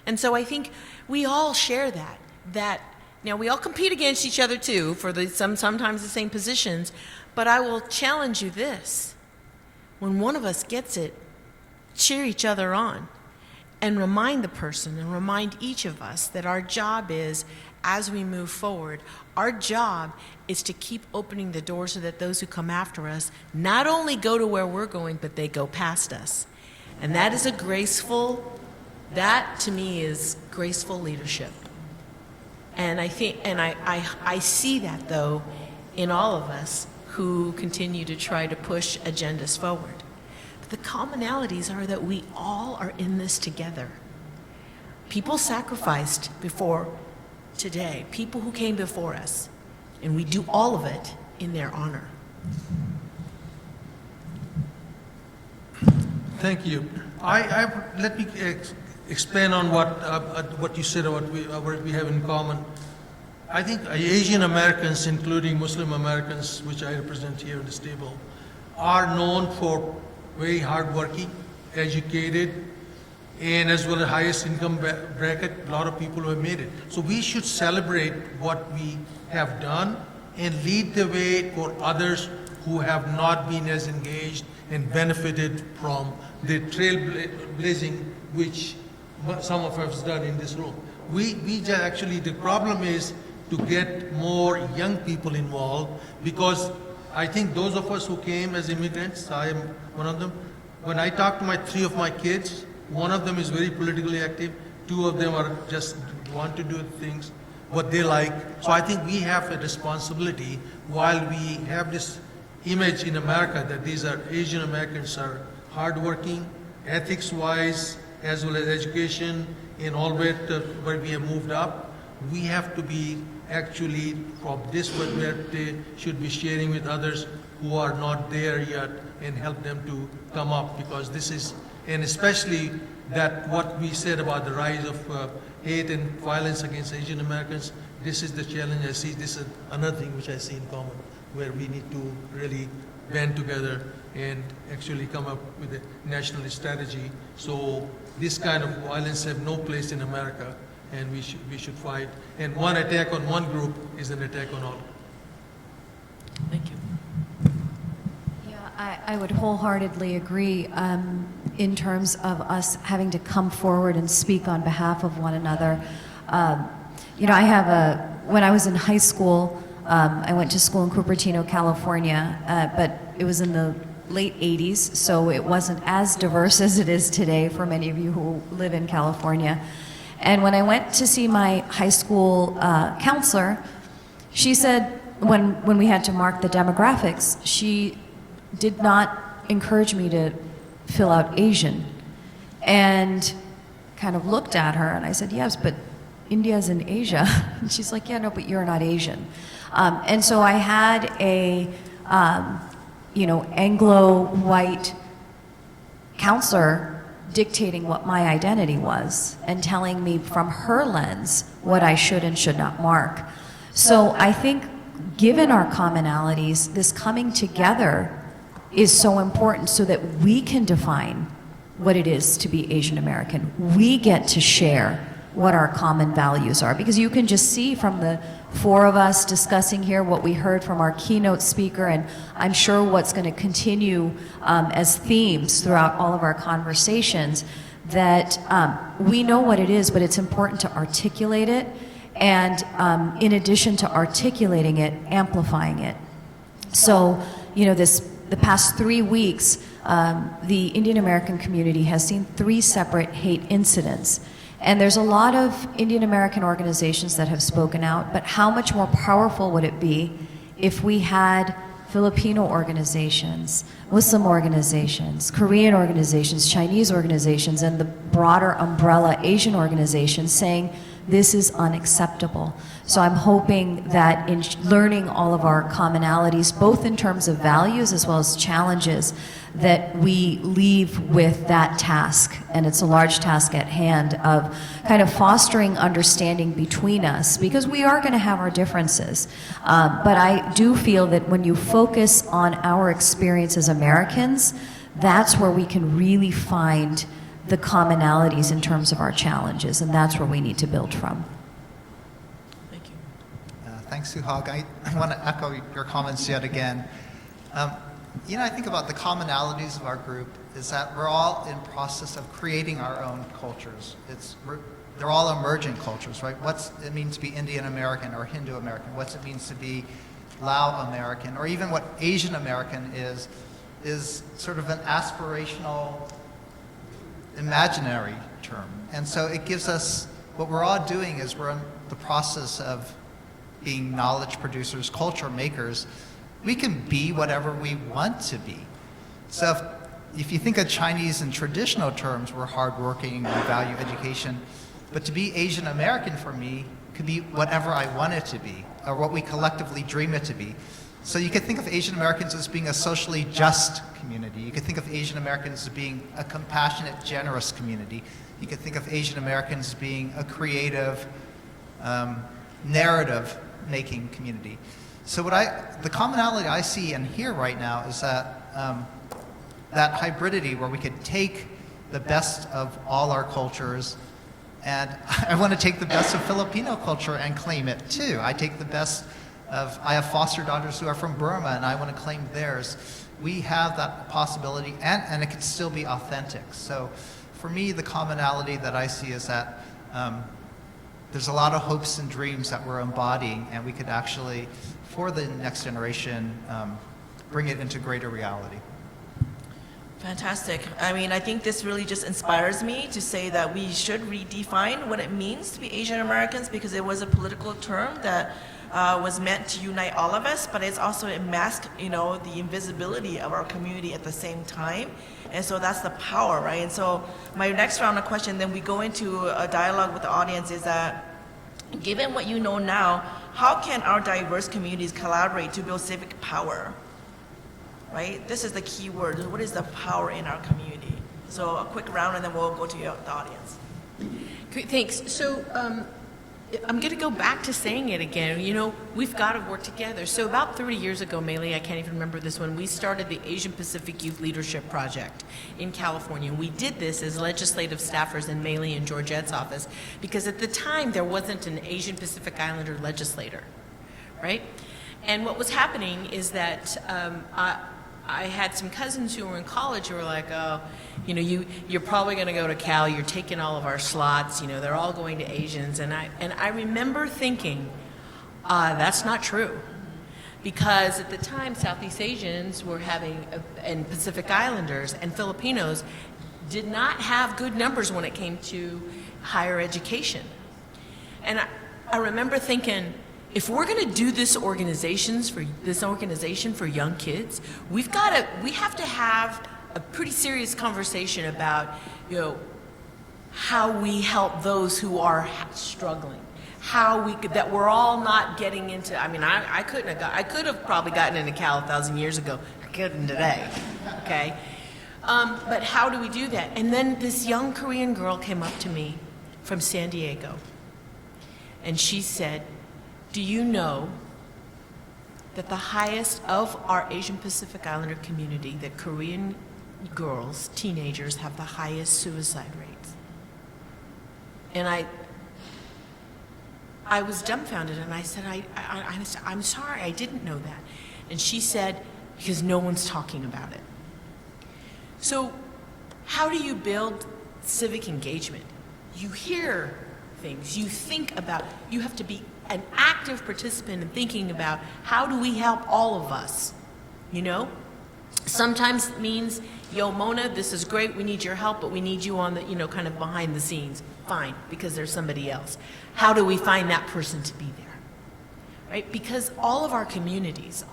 And so I think we all share that now we all compete against each other too for sometimes the same positions, but I will challenge you this. When one of us gets it, cheer each other on. and remind the person and remind each of us that our job is, as we move forward, our job is to keep opening the door so that those who come after us not only go to where we're going, but they go past us. And that is that to me is graceful leadership. And I think, and I see that though in all of us who continue to try to push agendas forward. But the commonalities are that we all are in this together. People sacrificed before today, people who came before us, and we do all of it in their honor. Thank you. Let me expand on what you said about what we have in common. I think Asian Americans, including Muslim Americans, which I represent here at this table, are known for very hardworking, educated, and as well as highest income bracket, a lot of people who have made it. So we should celebrate what we have done and lead the way for others who have not been as engaged and benefited from the trailblazing which some of us done in this room. Actually, the problem is to get more young people involved, because I think those of us who came as immigrants, I am one of them, when I talk to three of my kids, one of them is very politically active, two of them are just want to do things what they like. So I think we have a responsibility, while we have this image in America that these are Asian Americans are hardworking, ethics-wise, as well as education, in all where we have moved up. We have to be actually from this where they should be sharing with others who are not there yet and help them to come up, because this is, and especially that what we said about the rise of hate and violence against Asian Americans, this is the challenge I see. This is another thing which I see in common, where we need to really band together and actually come up with a national strategy. So this kind of violence have no place in America, and we should fight. And one attack on one group is an attack on all. Thank you. Yeah, I would wholeheartedly agree in terms of us having to come forward and speak on behalf of one another. You know, when I was in high school, I went to school in Cupertino, California, but it was in the late 80s, so it wasn't as diverse as it is today for many of you who live in California. And when I went to see my high school counselor, she said, when we had to mark the demographics, she did not encourage me to fill out Asian. And kind of looked at her, and I said, yes, but India's in Asia. And she's like, yeah, no, but you're not Asian. And so I had a, Anglo-white counselor dictating what my identity was and telling me from her lens what I should and should not mark. So I think, given our commonalities, this coming together is so important so that we can define what it is to be Asian American. We get to share what our common values are, because you can just see from the four of us discussing here what we heard from our keynote speaker, and I'm sure what's going to continue as themes throughout all of our conversations, that we know what it is, but it's important to articulate it, and in addition to articulating it, amplifying it. So, the past 3 weeks, the Indian American community has seen 3 separate hate incidents. And there's a lot of Indian American organizations that have spoken out, but how much more powerful would it be if we had Filipino organizations, Muslim organizations, Korean organizations, Chinese organizations, and the broader umbrella Asian organizations saying this is unacceptable. So I'm hoping that in learning all of our commonalities, both in terms of values as well as challenges, that we leave with that task, and it's a large task at hand, of kind of fostering understanding between us, because we are going to have our differences. But I do feel that when you focus on our experience as Americans, that's where we can really find the commonalities in terms of our challenges, and that's where we need to build from. Thank you. Thanks, Suhag. I want to echo your comments yet again. I think about the commonalities of our group, is that we're all in process of creating our own cultures. They're all emergent cultures, right? What's it means to be Indian American or Hindu American? What's it means to be Lao American? Or even what Asian American is sort of an aspirational, imaginary term. And so it gives us, what we're all doing is we're in the process of being knowledge producers, culture makers. We can be whatever we want to be. So if you think of Chinese in traditional terms, we're hardworking, we value education. But to be Asian American for me could be whatever I want it to be, or what we collectively dream it to be. So you could think of Asian Americans as being a socially just community. You could think of Asian Americans as being a compassionate, generous community. You could think of Asian Americans as being a creative, narrative-making community. So the commonality I see and hear right now is that that hybridity where we could take the best of all our cultures, and I want to take the best of Filipino culture and claim it too. I have foster daughters who are from Burma and I want to claim theirs. We have that possibility and it can still be authentic. So for me, the commonality that I see is that there's a lot of hopes and dreams that we're embodying, and we could actually, for the next generation, bring it into greater reality. Fantastic. I mean, I think this really just inspires me to say that we should redefine what it means to be Asian Americans, because it was a political term that was meant to unite all of us, but it's also a mask, the invisibility of our community at the same time. And so that's the power, right? And so my next round of question, then we go into a dialogue with the audience, is that given what you know now, how can our diverse communities collaborate to build civic power? Right? This is the key word. What is the power in our community? So a quick round and then we'll go to the audience. Great, thanks. So I'm going to go back to saying it again. We've got to work together. So about 30 years ago, Meili, I can't even remember this one, we started the Asian Pacific Youth Leadership Project in California. We did this as legislative staffers in Meili and Georgette's office because at the time there wasn't an Asian Pacific Islander legislator, right? And what was happening is that I had some cousins who were in college who were like, oh, you're probably going to go to Cal, you're taking all of our slots, they're all going to Asians. And I remember thinking, that's not true. Because at the time, Southeast Asians were and Pacific Islanders and Filipinos did not have good numbers when it came to higher education. And I remember thinking, if we're going to do this organization for young kids, we have to have a pretty serious conversation about, how we help those who are struggling, that we're all not getting into. I mean, I could have probably gotten into Cal 1,000 years ago. I couldn't today, okay? But how do we do that? And then this young Korean girl came up to me from San Diego, and she said, do you know that the highest of our Asian Pacific Islander community, that Korean girls, teenagers, have the highest suicide rates? And I was dumbfounded, and I said, I'm sorry, I didn't know that. And she said, because no one's talking about it. So how do you build civic engagement? You hear things, you think about, you have to be an active participant in thinking about how do we help all of us, Sometimes it means, yo, Mona, this is great, we need your help, but we need you on the, kind of behind the scenes. Fine, because there's somebody else. How do we find that person to be there? Right? Because all of our communities,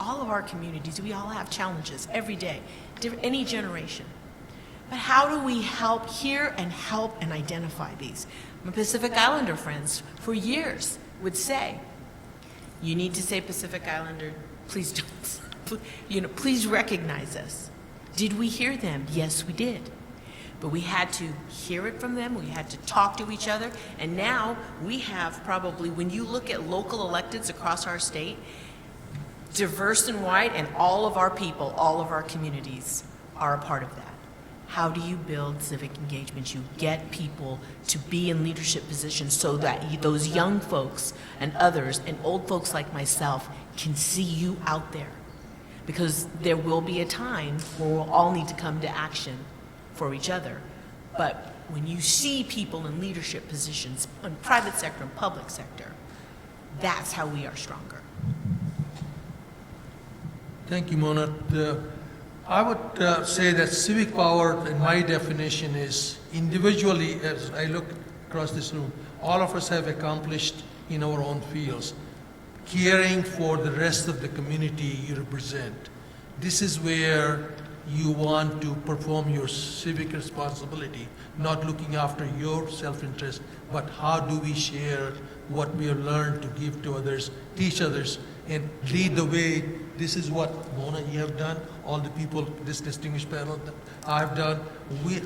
we all have challenges every day, any generation. But how do we help and identify these? My Pacific Islander friends, for years, would say, you need to say Pacific Islander, please don't, please recognize us. Did we hear them? Yes, we did. But we had to hear it from them, we had to talk to each other, and now we have probably, when you look at local electeds across our state, diverse and wide, and all of our people, all of our communities are a part of that. How do you build civic engagement? You get people to be in leadership positions so that those young folks and others and old folks like myself can see you out there. Because there will be a time where we'll all need to come to action for each other. But when you see people in leadership positions in private sector and public sector, that's how we are stronger. Thank you, Mona. I would say that civic power, in my definition, is individually, as I look across this room, all of us have accomplished in our own fields, caring for the rest of the community you represent. This is where you want to perform your civic responsibility, not looking after your self-interest, but how do we share what we have learned to give to others, teach others, and lead the way. This is what, Mona, you have done, all the people, this distinguished panel that I've done.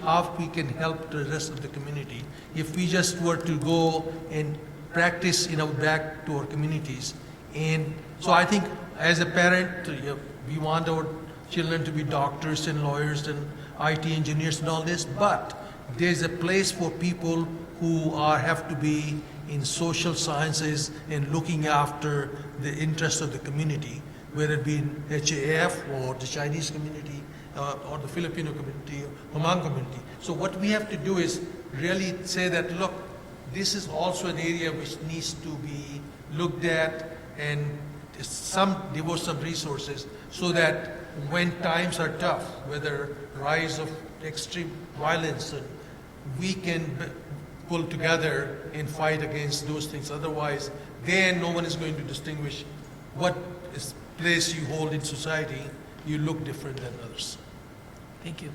How we can help the rest of the community. If we just were to go and practice back to our communities. And so I think as a parent, we want our children to be doctors and lawyers and IT engineers and all this, but there's a place for people who have to be in social sciences and looking after the interests of the community, whether it be in HAF or the Chinese community or the Filipino community or Hmong community. So what we have to do is really say that, look, this is also an area which needs to be looked at and devote some resources so that when times are tough, whether rise of extreme violence, we can pull together and fight against those things. Otherwise, then no one is going to distinguish what place you hold in society. You look different than others. Thank you.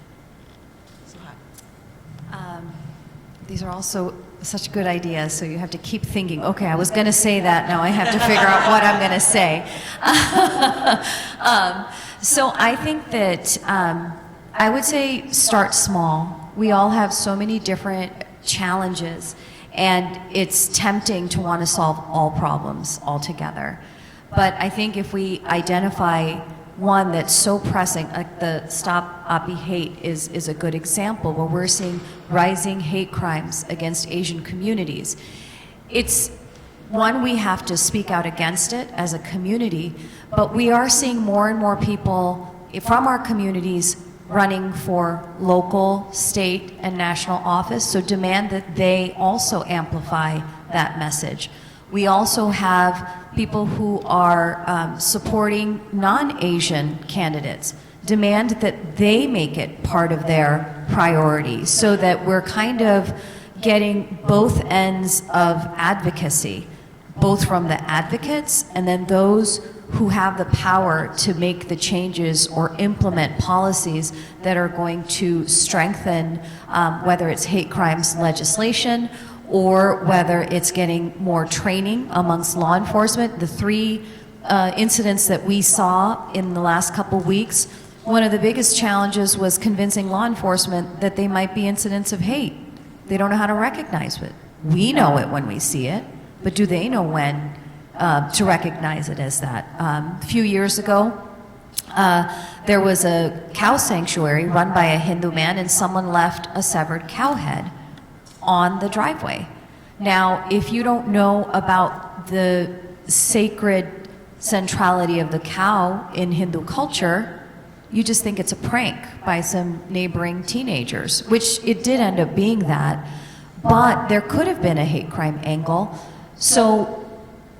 So hot. These are also such good ideas, so you have to keep thinking, okay, I was going to say that, now I have to figure out what I'm going to say. So I think that I would say start small. We all have so many different challenges, and it's tempting to want to solve all problems altogether. But I think if we identify one that's so pressing, like the Stop AAPI Hate is a good example, where we're seeing rising hate crimes against Asian communities. It's one, we have to speak out against it as a community, but we are seeing more and more people from our communities running for local, state, and national office, so demand that they also amplify that message. We also have people who are supporting non-Asian candidates, demand that they make it part of their priority, so that we're kind of getting both ends of advocacy, both from the advocates and then those who have the power to make the changes or implement policies that are going to strengthen whether it's hate crimes legislation or whether it's getting more training amongst law enforcement. The three incidents that we saw in the last couple weeks, one of the biggest challenges was convincing law enforcement that they might be incidents of hate. They don't know how to recognize it. We know it when we see it, but do they know when to recognize it as that? A few years ago, there was a cow sanctuary run by a Hindu man, and someone left a severed cow head on the driveway. Now, if you don't know about the sacred centrality of the cow in Hindu culture, you just think it's a prank by some neighboring teenagers, which it did end up being that, but there could have been a hate crime angle. So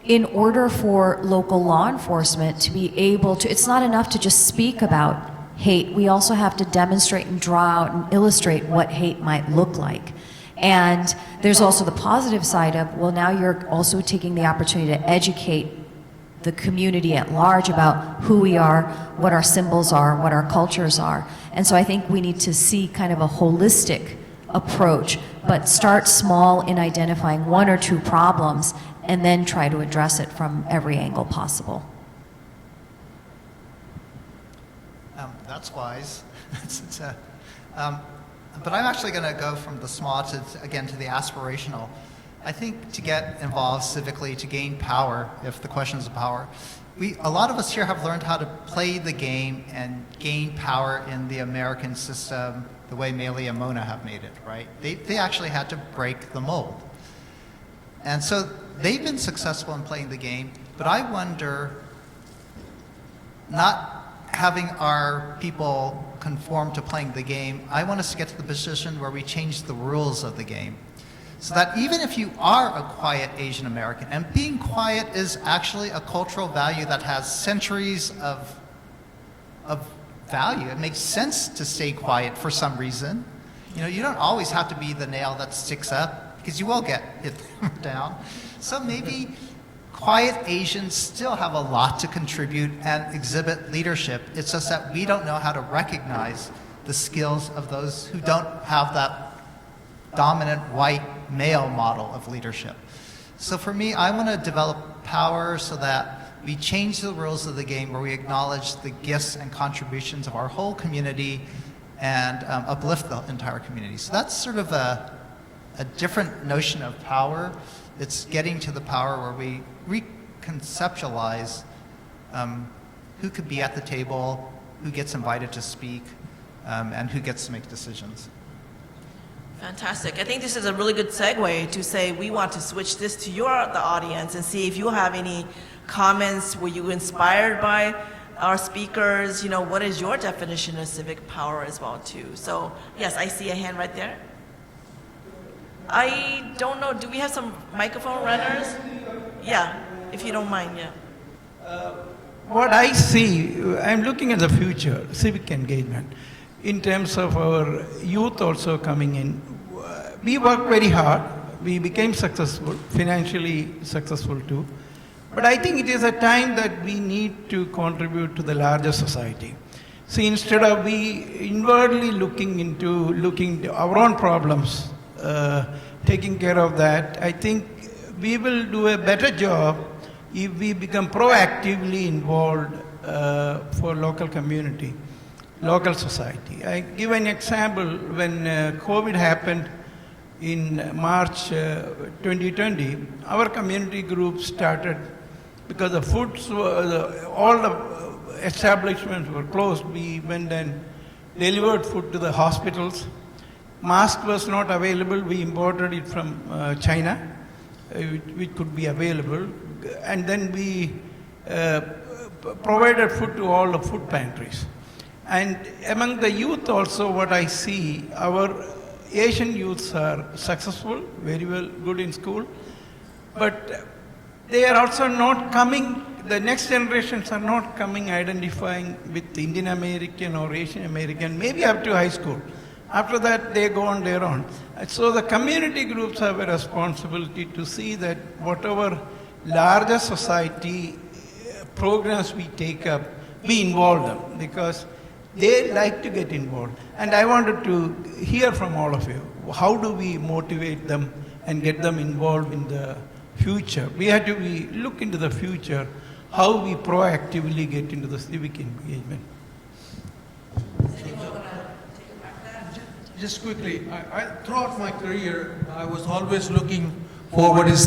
in order for local law enforcement to be able to, it's not enough to just speak about hate, we also have to demonstrate and draw out and illustrate what hate might look like. And there's also the positive side of, well, now you're also taking the opportunity to educate the community at large about who we are, what our symbols are, what our cultures are. And so I think we need to see kind of a holistic approach, but start small in identifying one or two problems and then try to address it from every angle possible. That's wise. But I'm actually going to go from the small to the aspirational. I think to get involved civically, to gain power, if the question is power, a lot of us here have learned how to play the game and gain power in the American system the way Meili and Mona have made it, right? They actually had to break the mold. And so they've been successful in playing the game, but I wonder, not having our people conform to playing the game. I want us to get to the position where we change the rules of the game. So that even if you are a quiet Asian American, and being quiet is actually a cultural value that has centuries of value. It makes sense to stay quiet for some reason. You know, you don't always have to be the nail that sticks up, because you will get hit down. So maybe quiet Asians still have a lot to contribute and exhibit leadership. It's just that we don't know how to recognize the skills of those who don't have that dominant white male model of leadership. So for me, I want to develop power so that we change the rules of the game where we acknowledge the gifts and contributions of our whole community and uplift the entire community. So that's sort of a different notion of power. It's getting to the power where we reconceptualize who could be at the table, who gets invited to speak, and who gets to make decisions. Fantastic. I think this is a really good segue to say we want to switch this to the audience and see if you have any comments. Were you inspired by our speakers? You know, what is your definition of civic power as well too? So yes, I see a hand right there. I don't know, do we have some microphone runners? Yeah, if you don't mind, yeah. What I see, I'm looking at the future, civic engagement, in terms of our youth also coming in. We worked very hard, we became successful, financially successful too. But I think it is a time that we need to contribute to the larger society. See, instead of we inwardly looking to our own problems, taking care of that, I think we will do a better job if we become proactively involved for local community, local society. I give an example. When COVID happened in March 2020, our community group started, because the foods were, all the establishments were closed, we went and delivered food to the hospitals. Mask was not available, we imported it from China, which could be available. And then we provided food to all the food pantries. And among the youth also, what I see, our Asian youths are successful, very well, good in school, but they are also not coming, the next generations are not coming identifying with Indian American or Asian American, maybe up to high school. After that, they go on their own. So the community groups have a responsibility to see that whatever larger society programs we take up, we involve them, because they like to get involved. And I wanted to hear from all of you, how do we motivate them and get them involved in the future? We have to look into the future, how we proactively get into the civic engagement. Just quickly, throughout my career, I was always looking for what is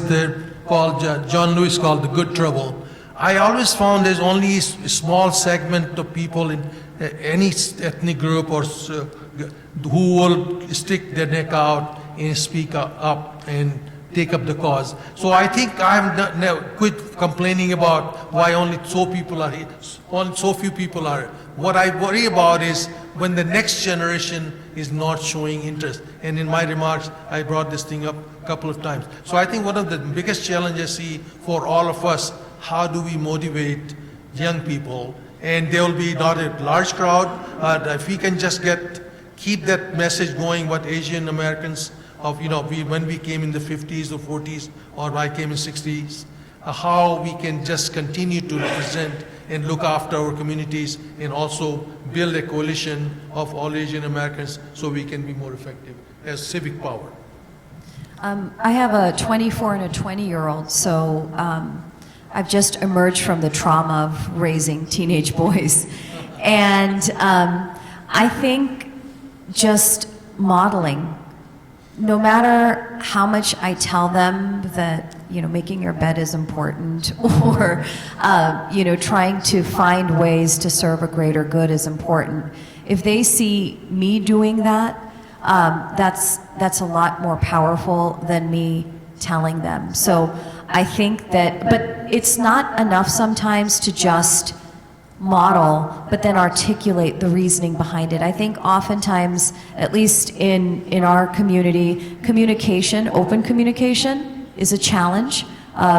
called, John Lewis called the good trouble. I always found there's only a small segment of people in any ethnic group or who will stick their neck out and speak up and take up the cause. So I think I'm now quit complaining about why only so few people are. What I worry about is when the next generation is not showing interest. And in my remarks, I brought this thing up a couple of times. So I think one of the biggest challenges I see for all of us, how do we motivate young people? And there will be not a large crowd, but if we can just keep that message going, what Asian Americans of, when we came in the 50s or 40s, or I came in 60s, how we can just continue to represent and look after our communities and also build a coalition of all Asian Americans so we can be more effective as civic power. I have a 24 and a 20-year-old, so I've just emerged from the trauma of raising teenage boys. And I think just modeling, no matter how much I tell them that, making your bed is important, or, trying to find ways to serve a greater good is important. If they see me doing that, that's a lot more powerful than me telling them. So I think that, but it's not enough sometimes to just model, but then articulate the reasoning behind it. I think oftentimes, at least in our community, communication, open communication is a challenge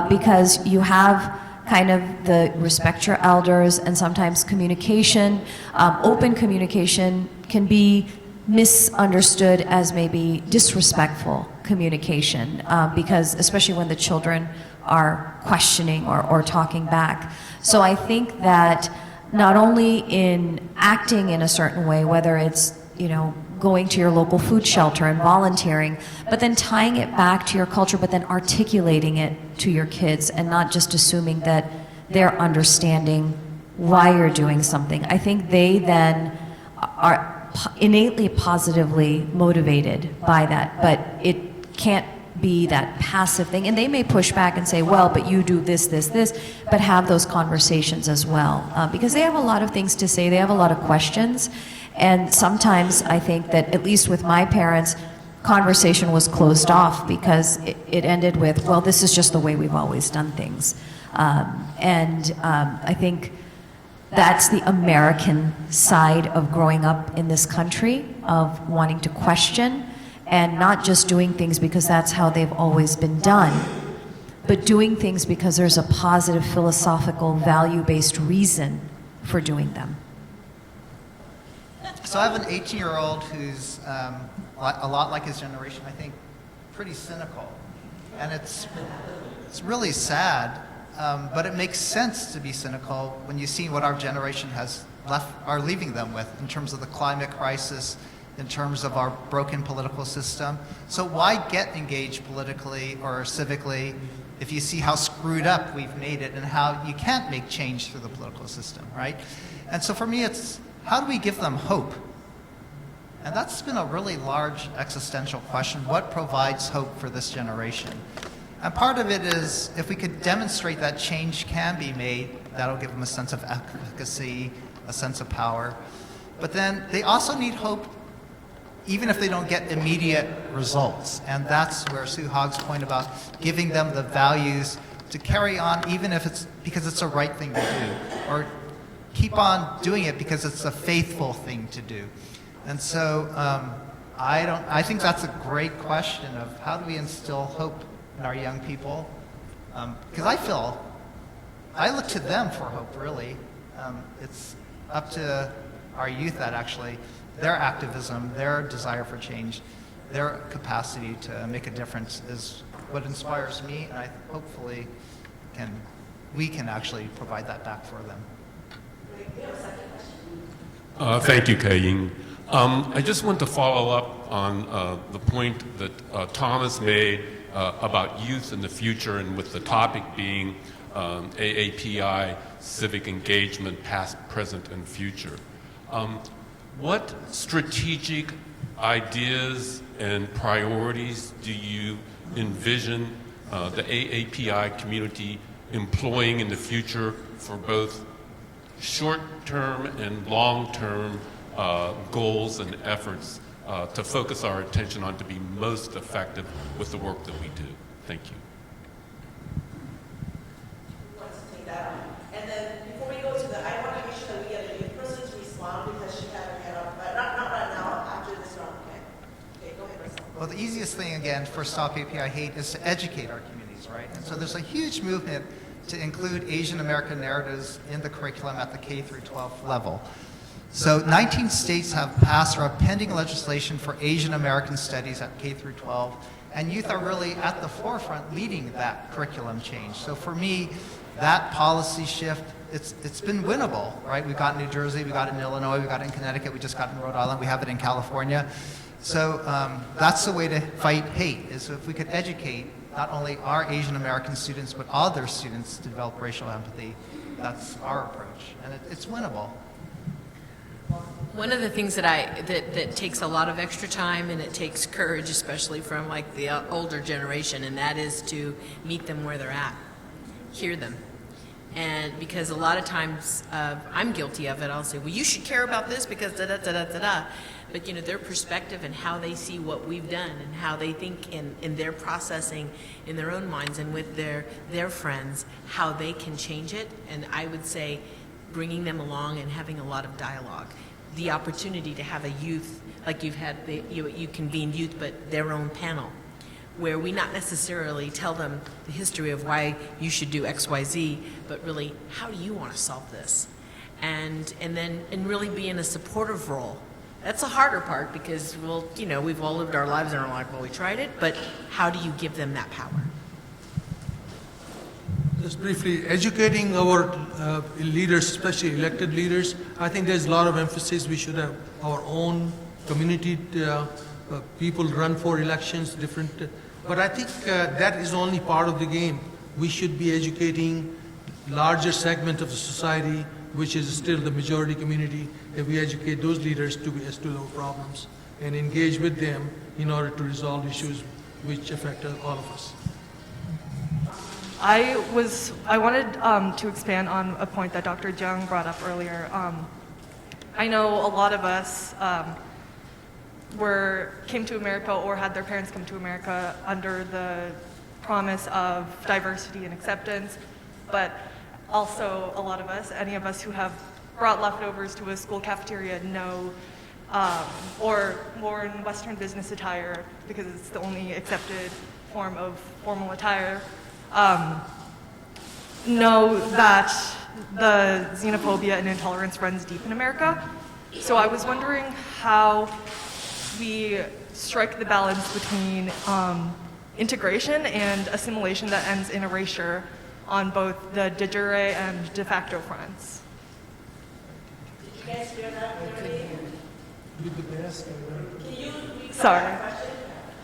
because you have kind of the respect your elders, and sometimes communication, open communication can be misunderstood as maybe disrespectful communication because especially when the children are questioning or talking back. So I think that not only in acting in a certain way, whether it's, you know, going to your local food shelter and volunteering, but then tying it back to your culture, but then articulating it to your kids and not just assuming that they're understanding why you're doing something. I think they then are innately positively motivated by that, but it can't be that passive thing. And they may push back and say, well, but you do this, this, this, but have those conversations as well. Because they have a lot of things to say, they have a lot of questions. And sometimes I think that, at least with my parents, conversation was closed off because it ended with, well, this is just the way we've always done things. I think that's the American side of growing up in this country, of wanting to question and not just doing things because that's how they've always been done, but doing things because there's a positive philosophical value-based reason for doing them. So I have an 18-year-old who's a lot like his generation, I think pretty cynical. And it's really sad, but it makes sense to be cynical when you see what our generation are leaving them with in terms of the climate crisis, in terms of our broken political system. So why get engaged politically or civically if you see how screwed up we've made it and how you can't make change through the political system, right? And so for me, it's how do we give them hope? And that's been a really large existential question. What provides hope for this generation? And part of it is if we could demonstrate that change can be made, that'll give them a sense of efficacy, a sense of power. But then they also need hope even if they don't get immediate results. And that's where Sue Hogg's point about giving them the values to carry on even if it's because it's the right thing to do, or keep on doing it because it's a faithful thing to do. And so I think that's a great question of how do we instill hope in our young people? Because I look to them for hope, really. It's up to our youth that actually, their activism, their desire for change, their capacity to make a difference is what inspires me, and hopefully we can actually provide that back for them. Thank you, Kaying. I just want to follow up on the point that Thomas made about youth in the future, and with the topic being AAPI, civic engagement, past, present, and future. What strategic ideas and priorities do you envision the AAPI community employing in the future for both short-term and long-term goals and efforts to focus our attention on to be most effective with the work that we do? Thank you. Who wants to take that on? And then before we go to the, I want to make sure that we get a new person to respond because she had her hand up, but not right now, after this round, okay? Okay, go ahead, Russell. Well, the easiest thing, again, for Stop API Hate is to educate our communities, right? And so there's a huge movement to include Asian American narratives in the curriculum at the K through 12 level. So 19 states have passed or have pending legislation for Asian American studies at K through 12, and youth are really at the forefront leading that curriculum change. So for me, that policy shift, it's been winnable, right? We've got in New Jersey, we've got it in Illinois, we've got it in Connecticut, we just got it in Rhode Island, we have it in California. So that's the way to fight hate, is if we could educate not only our Asian American students, but other students to develop racial empathy. That's our approach, and it's winnable. One of the things that takes a lot of extra time, and it takes courage, especially from like the older generation, and that is to meet them where they're at, hear them. And because a lot of times, I'm guilty of it, I'll say, well, you should care about this because da-da-da-da-da-da. But you know, their perspective and how they see what we've done and how they think in their processing in their own minds and with their friends, how they can change it. And I would say bringing them along and having a lot of dialogue. The opportunity to have a youth, like you've had, you convened youth, but their own panel, where we not necessarily tell them the history of why you should do X, Y, Z, but really, how do you want to solve this? And really be in a supportive role. That's the harder part because we've all lived our lives and are like, well, we tried it, but how do you give them that power? Just briefly, educating our leaders, especially elected leaders, I think there's a lot of emphasis. We should have our own community people run for elections, different. But I think that is only part of the game. We should be educating larger segment of the society, which is still the majority community, and we educate those leaders as to our problems and engage with them in order to resolve issues which affect all of us. I wanted to expand on a point that Dr. Jung brought up earlier. I know a lot of us came to America or had their parents come to America under the promise of diversity and acceptance, but also a lot of us, any of us who have brought leftovers to a school cafeteria know, or more in Western business attire because it's the only accepted form of formal attire, know that the xenophobia and intolerance runs deep in America. So I was wondering how we strike the balance between integration and assimilation that ends in erasure on both the de jure and de facto fronts. Did you guys hear that already? Sorry.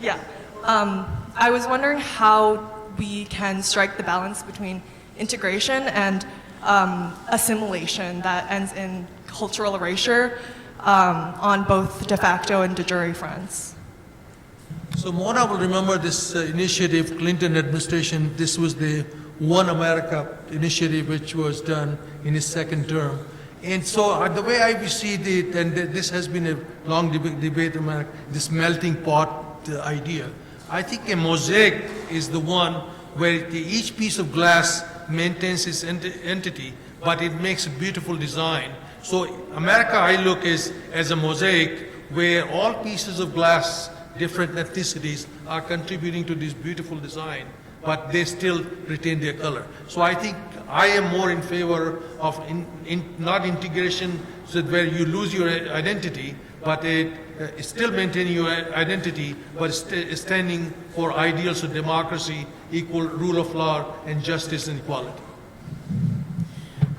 Yeah. I was wondering how we can strike the balance between integration and assimilation that ends in cultural erasure on both de facto and de jure fronts. So Mona will remember this initiative, Clinton administration. This was the One America initiative which was done in his second term. And so the way I see it, and this has been a long debate among this melting pot idea, I think a mosaic is the one where each piece of glass maintains its entity, but it makes a beautiful design. So America I look as a mosaic where all pieces of glass, different ethnicities, are contributing to this beautiful design, but they still retain their color. So I think I am more in favor of not integration so where you lose your identity, but still maintaining your identity, but standing for ideals of democracy, equal rule of law, and justice and equality.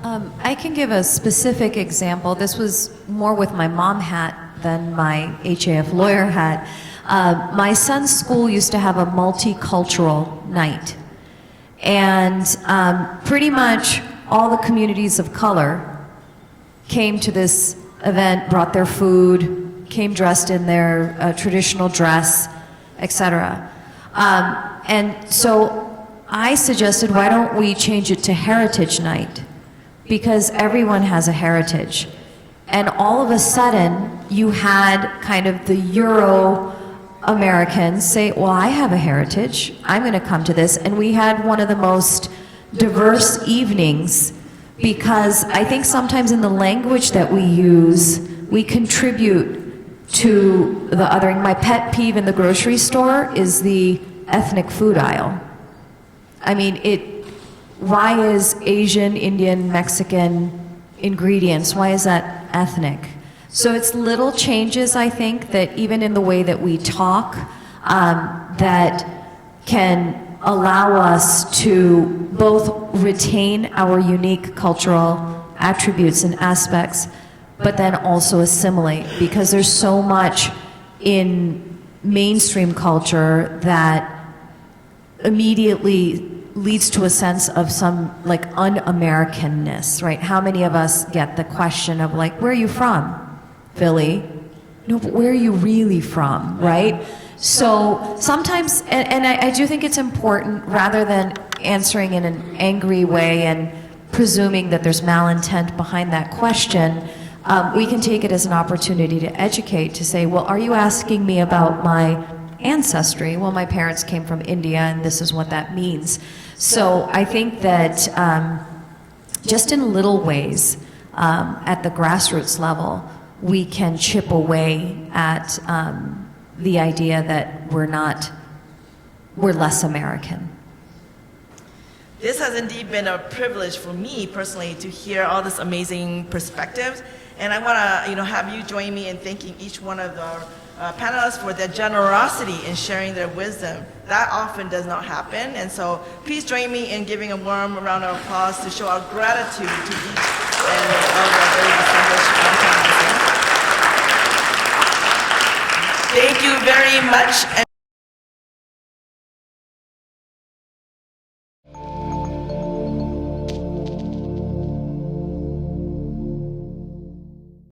I can give a specific example. This was more with my mom hat than my HAF lawyer hat. My son's school used to have a multicultural night. And pretty much all the communities of color came to this event, brought their food, came dressed in their traditional dress, etc. And so I suggested, why don't we change it to Heritage Night? Because everyone has a heritage. And all of a sudden, you had kind of the Euro-Americans say, well, I have a heritage, I'm going to come to this. And we had one of the most diverse evenings because I think sometimes in the language that we use, we contribute to the othering. My pet peeve in the grocery store is the ethnic food aisle. I mean, why is Asian, Indian, Mexican ingredients, why is that ethnic? So it's little changes, I think, that even in the way that we talk, that can allow us to both retain our unique cultural attributes and aspects, but then also assimilate, because there's so much in mainstream culture that immediately leads to a sense of some like un-Americanness, right? How many of us get the question of like, where are you from? Philly? No, but where are you really from, right? So sometimes, and I do think it's important, rather than answering in an angry way and presuming that there's malintent behind that question, we can take it as an opportunity to educate, to say, well, are you asking me about my ancestry? Well, my parents came from India, and this is what that means. So I think that just in little ways, at the grassroots level, we can chip away at the idea that we're less American. This has indeed been a privilege for me personally to hear all this amazing perspectives, and I want to, have you join me in thanking each one of the panelists for their generosity in sharing their wisdom. That often does not happen, and so please join me in giving a warm round of applause to show our gratitude to each and all the very distinguished panelists. Thank you very much.